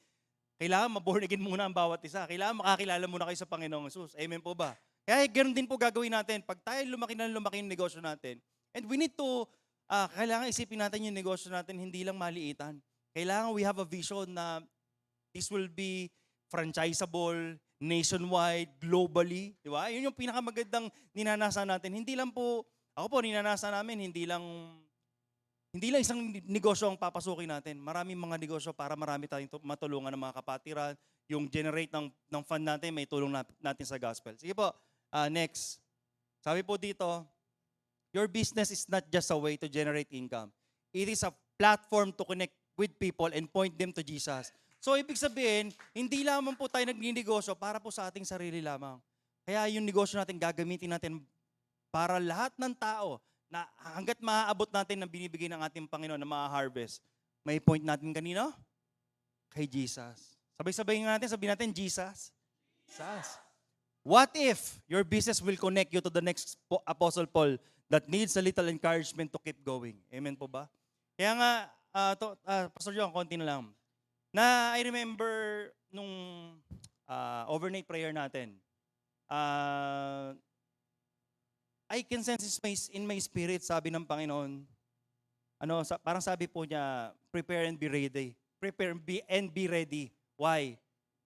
kailangan ma-born again muna ang bawat isa. Kailangan makakilala muna kayo sa Panginoong Jesus. Amen po ba? Kaya ganoon din po gagawin natin. Pag tayo lumaki yung negosyo natin, and we need to, kailangan isipin natin yung negosyo natin, hindi lang maliitan. Kailangan we have a vision na this will be franchisable, nationwide, globally. Di ba? Yun yung pinakamagandang ninanasan natin. Hindi lang po, ako po ninanasan namin, hindi lang isang negosyo ang papasukin natin. Maraming mga negosyo para marami tayong matulungan ng mga kapatiran. Yung generate ng fund natin, may tulong natin sa gospel. Sige po, next. Sabi po dito, your business is not just a way to generate income. It is a platform to connect with people and point them to Jesus. So ibig sabihin, hindi lamang po tayo nagninegosyo para po sa ating sarili lamang. Kaya yung negosyo natin, gagamitin natin para lahat ng tao na hanggat maaabot natin na binibigay ng ating Panginoon na ma-harvest, may point natin kanino? Kay Jesus. Sabay-sabay natin, sabihin natin, Jesus. Jesus. What if your business will connect you to the next Apostle Paul that needs a little encouragement to keep going? Amen po ba? Kaya nga, Pastor John, konti na lang. I remember nung overnight prayer natin, I can sense in my spirit, sabi ng Panginoon, parang sabi po niya, prepare and be ready. Prepare and be ready. Why?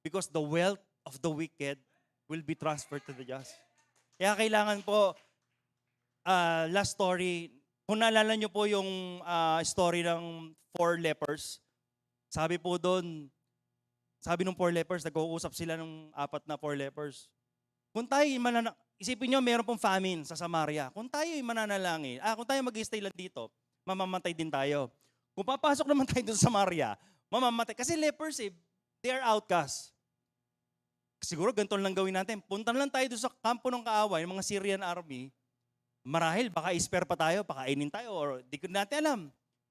Because the wealth of the wicked will be transferred to the just. Kaya kailangan po, last story, kung naalala niyo po yung story ng 4 lepers, sabi po doon, sabi ng four lepers, nag-uusap sila ng apat na four lepers. Kung tayo isipin nyo, meron pong famine sa Samaria. Kung tayo mananalangin, kung tayo mag-stay lang dito, mamamatay din tayo. Kung papasok naman tayo doon sa Samaria, mamamatay. Kasi lepers they are outcasts. Siguro ganito lang gawin natin. Punta lang tayo doon sa kampo ng kaaway, ng mga Syrian army. Marahil, baka i-spare pa tayo, pakainin tayo, or di ko natin alam.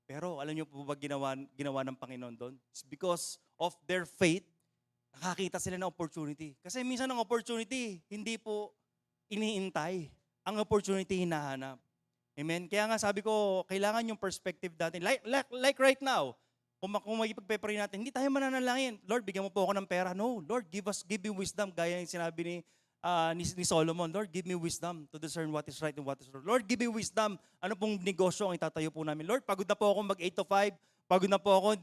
Pero alam niyo po ba ginawa ng Panginoon doon? It's because of their faith, nakakita sila ng opportunity. Kasi minsan ang opportunity, hindi po iniintay. Ang opportunity hinahanap. Amen? Kaya nga sabi ko, kailangan yung perspective natin. Like right now, kung magpagpe-pray natin, hindi tayo mananalangin. Lord, bigyan mo po ako ng pera. No, Lord, give me wisdom. Gaya yung sinabi ni Solomon, Lord, give me wisdom to discern what is right and what is wrong. Lord, give me wisdom. Ano pong negosyo ang itatayo po namin? Lord, pagod na po ako mag 8 to 5. Pagod na po ako,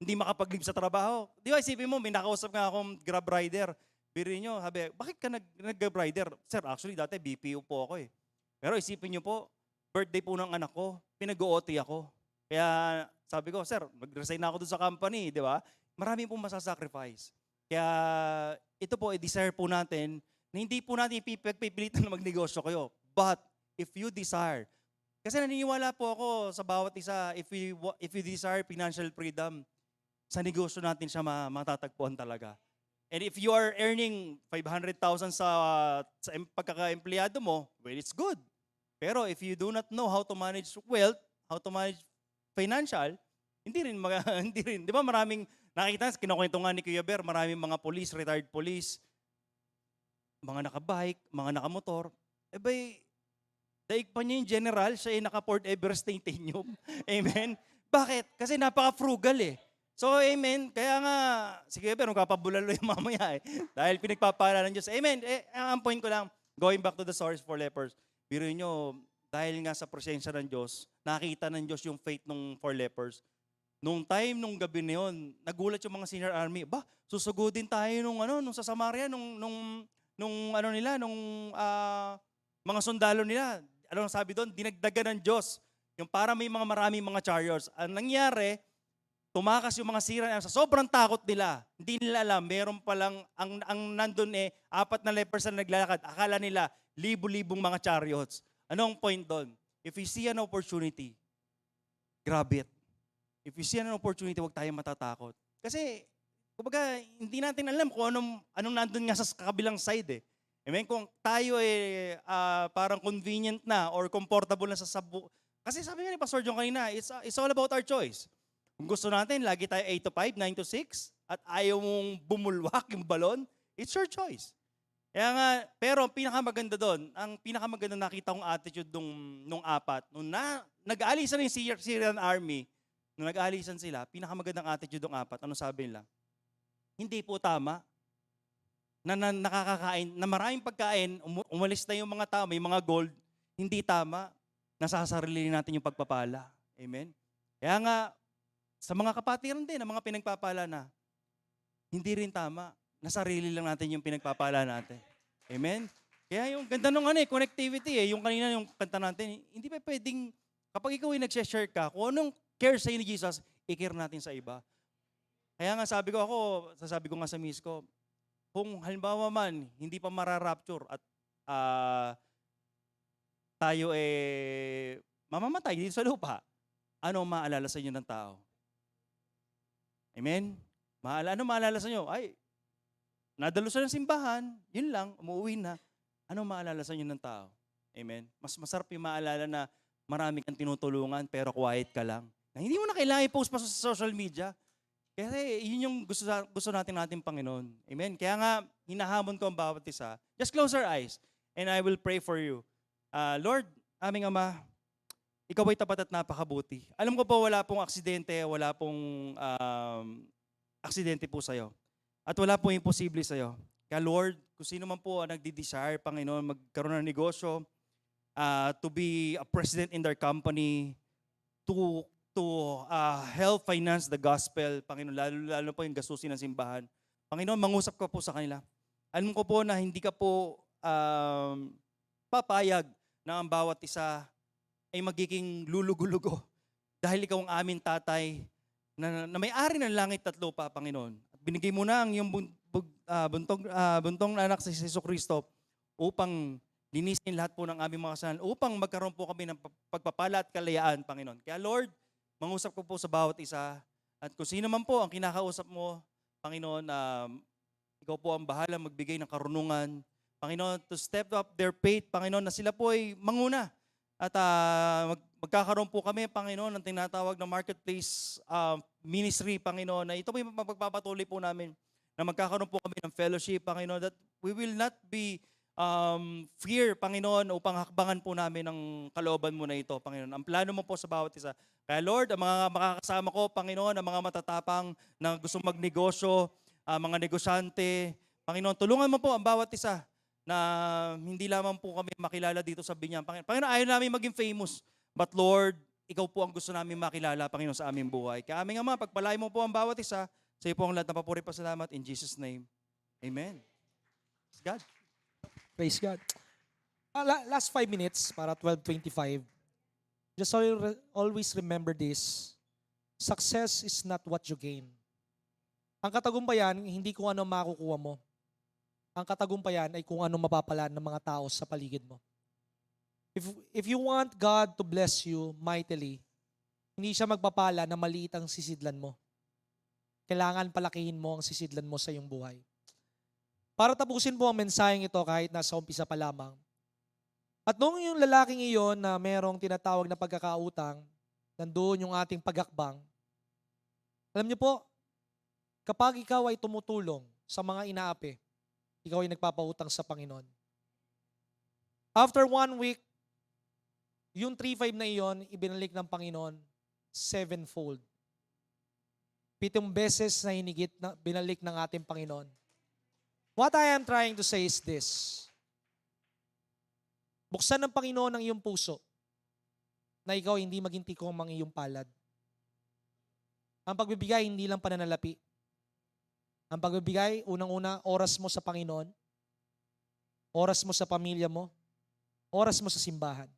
hindi makapag-leave sa trabaho. Di ba, isipin mo, may nakausap nga akong Grab rider. Birin nyo, sabi, bakit ka nag-Grab rider? Sir, actually, dati BPO po ako eh. Pero isipin nyo po, birthday po ng anak ko, pinag-OT ako. Kaya sabi ko, sir, mag-resign na ako doon sa company, di ba? Marami pong masasacrifice. Kaya ito po, i-desire po natin na hindi po natin ipipilitan na magnegosyo kayo. But if you desire, kasi naniniwala po ako sa bawat isa, if you desire financial freedom, sa negosyo natin siya matatagpuan talaga. And if you are earning 500,000 sa pagkaka-empleyado mo, well, it's good. Pero if you do not know how to manage wealth, how to manage financial, hindi rin. Di ba maraming, nakita, kinukwento nga ni Kuya Ber, maraming mga police, retired police, mga nakabike, mga nakamotor. Daig pa niya yung general, siya yung naka-Port Everest Titanium. Amen? Bakit? Kasi napaka-frugal eh. So, amen. Kaya nga, si Kuya Ber, magpapabulalo yung mamaya eh. Dahil pinagpapala ng Diyos. Amen. Ang point ko lang, going back to the stories for lepers, biruin nyo, dahil nga sa presensya ng Diyos, nakita ng Diyos yung faith ng four lepers. Nung gabi na yun, nagulat yung mga senior army, susugudin tayo nung sa Samaria, nung mga sundalo nila. Ano sabi doon? Dinagdagan ng Diyos. Yung para may maraming mga chariots. Ang nangyari, tumakas yung mga Syrian sa sobrang takot nila. Hindi nila alam, meron palang, ang nandun 4 na lepers na naglalakad. Akala nila, libo-libong mga chariots. Ano ang point doon? If you see an opportunity, grab it. If you see an opportunity, huwag tayo matatakot. Kasi, kumbaga, hindi natin alam kung anong nandun nga sa kabilang side eh. Amen? Kung tayo parang convenient na or comfortable na sa sabu. Kasi sabi nga ni Pastor John kanina, it's all about our choice. Kung gusto natin, lagi tayo 8 to 5, 9 to 6, at ayaw mong bumulwak yung balon, it's your choice. Kaya nga, pero ang pinakamaganda doon, ang pinakamaganda nakita kong attitude nung 4, nung nag-aalisan na yung Syrian army, nung nag-aalisan sila, pinakamagandang attitude ng 4, ano sabi nila? Hindi po tama na nakakakain, na maraming pagkain, umalis na yung mga tao, may mga gold, hindi tama, nasasarili natin yung pagpapala. Amen? Kaya nga, sa mga kapatiran din, ang mga pinagpapala na, hindi rin tama, nasarili lang natin yung pinagpapala natin. Amen? Kaya yung ganda nung connectivity yung kanina yung kanta natin, hindi pa pwedeng, kapag ikaw ay nag-share ka, kung anong care sa'yo ni Jesus, i-care natin sa iba. Kaya nga sasabi ko nga sa miss ko, kung halimbawa man, hindi pa mararapture at tayo mamamatay dito sa lupa, ano ang maalala sa inyo ng tao? Amen? Ano maalala sa inyo? Ay, nadalo sa simbahan, yun lang, umuwi na. Ano maalala sa inyo ng tao? Amen? Mas masarap yung maalala na marami kang tinutulungan pero quiet ka lang. Na hindi mo na kailangan i-post pa sa social media. Kasi yun yung gusto nating Panginoon. Amen? Kaya nga, hinahamon ko ang bawat isa. Just close our eyes and I will pray for you. Lord, aming Ama, ikaw ay tapat at napakabuti. Alam ko po wala pong aksidente, wala pong aksidente po sa'yo. At wala pong imposible sa'yo. Kaya Lord, kung sino man po ang nagdi-desire, Panginoon, magkaroon ng negosyo, to be a president in their company, to help finance the gospel, Panginoon, lalo po yung gastusin ng simbahan. Panginoon, mangusap ka po sa kanila. Alam ko po na hindi ka po papayag na ang bawat isa ay magiging lulugo-lugo dahil ikaw ang aming tatay na may-ari ng langit at lupa, Panginoon. At binigay mo na ang iyong buntong anak si Jesucristo upang linisin lahat po ng aming mga kasalanan, upang magkaroon po kami ng pagpapala at kalayaan, Panginoon. Kaya Lord, mangusap ko po sa bawat isa, at kung sino man po ang kinakausap mo, Panginoon, ikaw po ang bahala magbigay ng karunungan, Panginoon, to step up their faith, Panginoon, na sila po ay manguna. At magkakaroon po kami, Panginoon, ng tinatawag na marketplace ministry, Panginoon, na ito po yung magpapatuloy po namin, na magkakaroon po kami ng fellowship, Panginoon, that we will not be fear, Panginoon, upang hakbangan po namin ang kalooban mo na ito, Panginoon. Ang plano mo po sa bawat isa. Kaya Lord, ang mga makakasama ko, Panginoon, ang mga matatapang na gusto magnegosyo, mga negosyante, Panginoon, tulungan mo po ang bawat isa na hindi lamang po kami makilala dito sa Binyang. Panginoon, ayaw namin maging famous, but Lord, ikaw po ang gusto namin makilala, Panginoon, sa aming buhay. Kaya aming Ama, pagpalain mo po ang bawat isa, sa iyo po ang lahat ng papuri pa salamat. In Jesus' name, Amen. God. Praise God. Last 5 minutes para 12:25. Just always remember this. Success is not what you gain. Ang katagumpayan, hindi kung ano makukuha mo. Ang katagumpayan ay kung ano mapapala ng mga tao sa paligid mo. If you want God to bless you mightily, hindi siya magpapala na maliit ang sisidlan mo. Kailangan palakihin mo ang sisidlan mo sa iyong buhay. Para tapusin po ang mensaheng ito kahit nasa umpisa pa lamang. At noong yung lalaking iyon na merong tinatawag na pagkakautang, nandoon yung ating pagakbang. Alam niyo po, kapag ikaw ay tumutulong sa mga inaapi, ikaw ay nagpapautang sa Panginoon. After 1 week, yung 3,500 na iyon, ibinalik ng Panginoon 7-fold. 7 beses na hinigit na binalik ng ating Panginoon. What I am trying to say is this. Buksan ng Panginoon ang iyong puso na ikaw hindi maging tikom ang iyong palad. Ang pagbibigay hindi lang pananalapi. Ang pagbibigay, unang-una, oras mo sa Panginoon, oras mo sa pamilya mo, oras mo sa simbahan.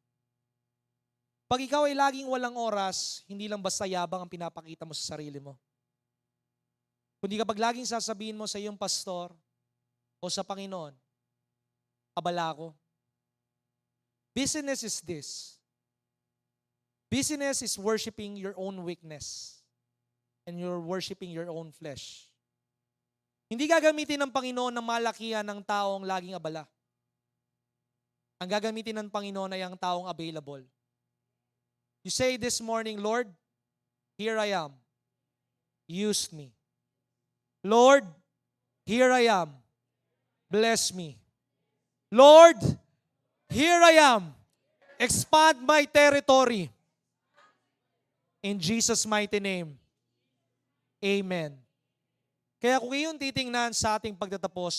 Pag ikaw ay laging walang oras, hindi lang basta yabang ang pinapakita mo sa sarili mo. Kundi kapag laging sasabihin mo sa iyong pastor, o sa Panginoon, abala ako. Busyness is this. Busyness is worshiping your own weakness and you're worshiping your own flesh. Hindi gagamitin ng Panginoon ng malakihan ng taong laging abala. Ang gagamitin ng Panginoon ay ang taong available. You say this morning, Lord, here I am. Use me. Lord, here I am. Bless me. Lord, here I am. Expand my territory. In Jesus' mighty name. Amen. Kaya kung iyon titingnan sa ating pagtatapos,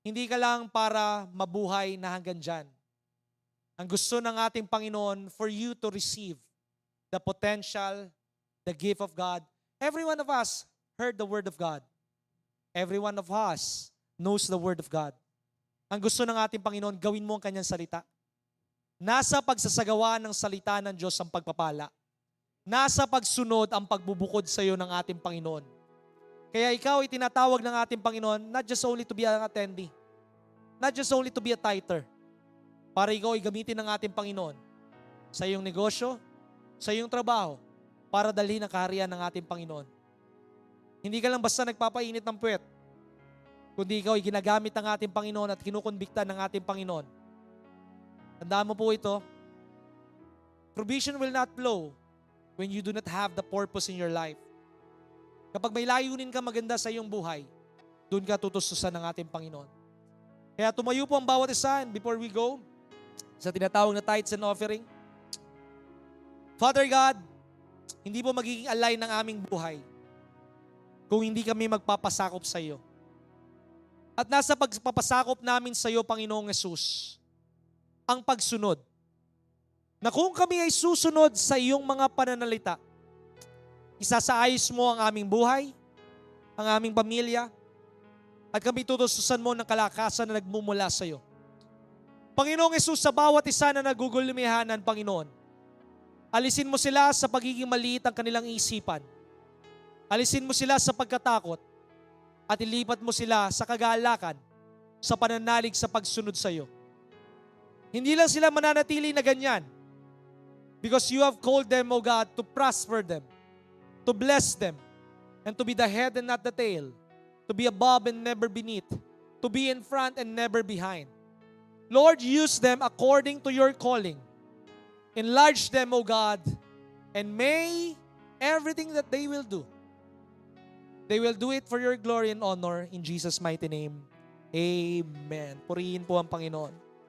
hindi ka lang para mabuhay na hanggang dyan. Ang gusto ng ating Panginoon for you to receive the potential, the gift of God. Every one of us heard the word of God. Every one of us knows the word of God. Ang gusto ng ating Panginoon, gawin mo ang kanyang salita. Nasa pagsasagawa ng salita ng Diyos ang pagpapala. Nasa pagsunod ang pagbubukod sa iyo ng ating Panginoon. Kaya ikaw ay tinatawag ng ating Panginoon not just only to be an attendee, not just only to be a tither, para ikaw ay gamitin ng ating Panginoon sa iyong negosyo, sa iyong trabaho, para dalhin ang kaharian ng ating Panginoon. Hindi ka lang basta nagpapainit ng puwet, kundi ikaw ay ginagamit ng ating Panginoon at kinukonbiktan ng ating Panginoon. Tandaan mo po ito, provision will not flow when you do not have the purpose in your life. Kapag may layunin ka maganda sa iyong buhay, doon ka tutustusan ng ating Panginoon. Kaya tumayo po ang bawat isa, and before we go, sa tinatawag na tithes and offering, Father God, hindi po magiging align ng aming buhay kung hindi kami magpapasakop sa iyo. At nasa pagpapasakop namin sa iyo, Panginoong Yesus, ang pagsunod. Na kung kami ay susunod sa iyong mga pananalita, isasaayos mo ang aming buhay, ang aming pamilya, at kami tutustusan mo ng kalakasan na nagmumula sa iyo. Panginoong Yesus, sa bawat isa na nagugulumihanan, Panginoon, alisin mo sila sa pagiging maliit ang kanilang isipan. Alisin mo sila sa pagkatakot at ilipat mo sila sa kagalakan, sa pananalig sa pagsunod sa iyo. Hindi lang sila mananatili na ganyan because you have called them, O God, to prosper them, to bless them, and to be the head and not the tail, to be above and never beneath, to be in front and never behind. Lord, use them according to your calling. Enlarge them, O God, and may everything that they will do it for your glory and honor in Jesus' mighty name. Amen. Purihin po ang Panginoon.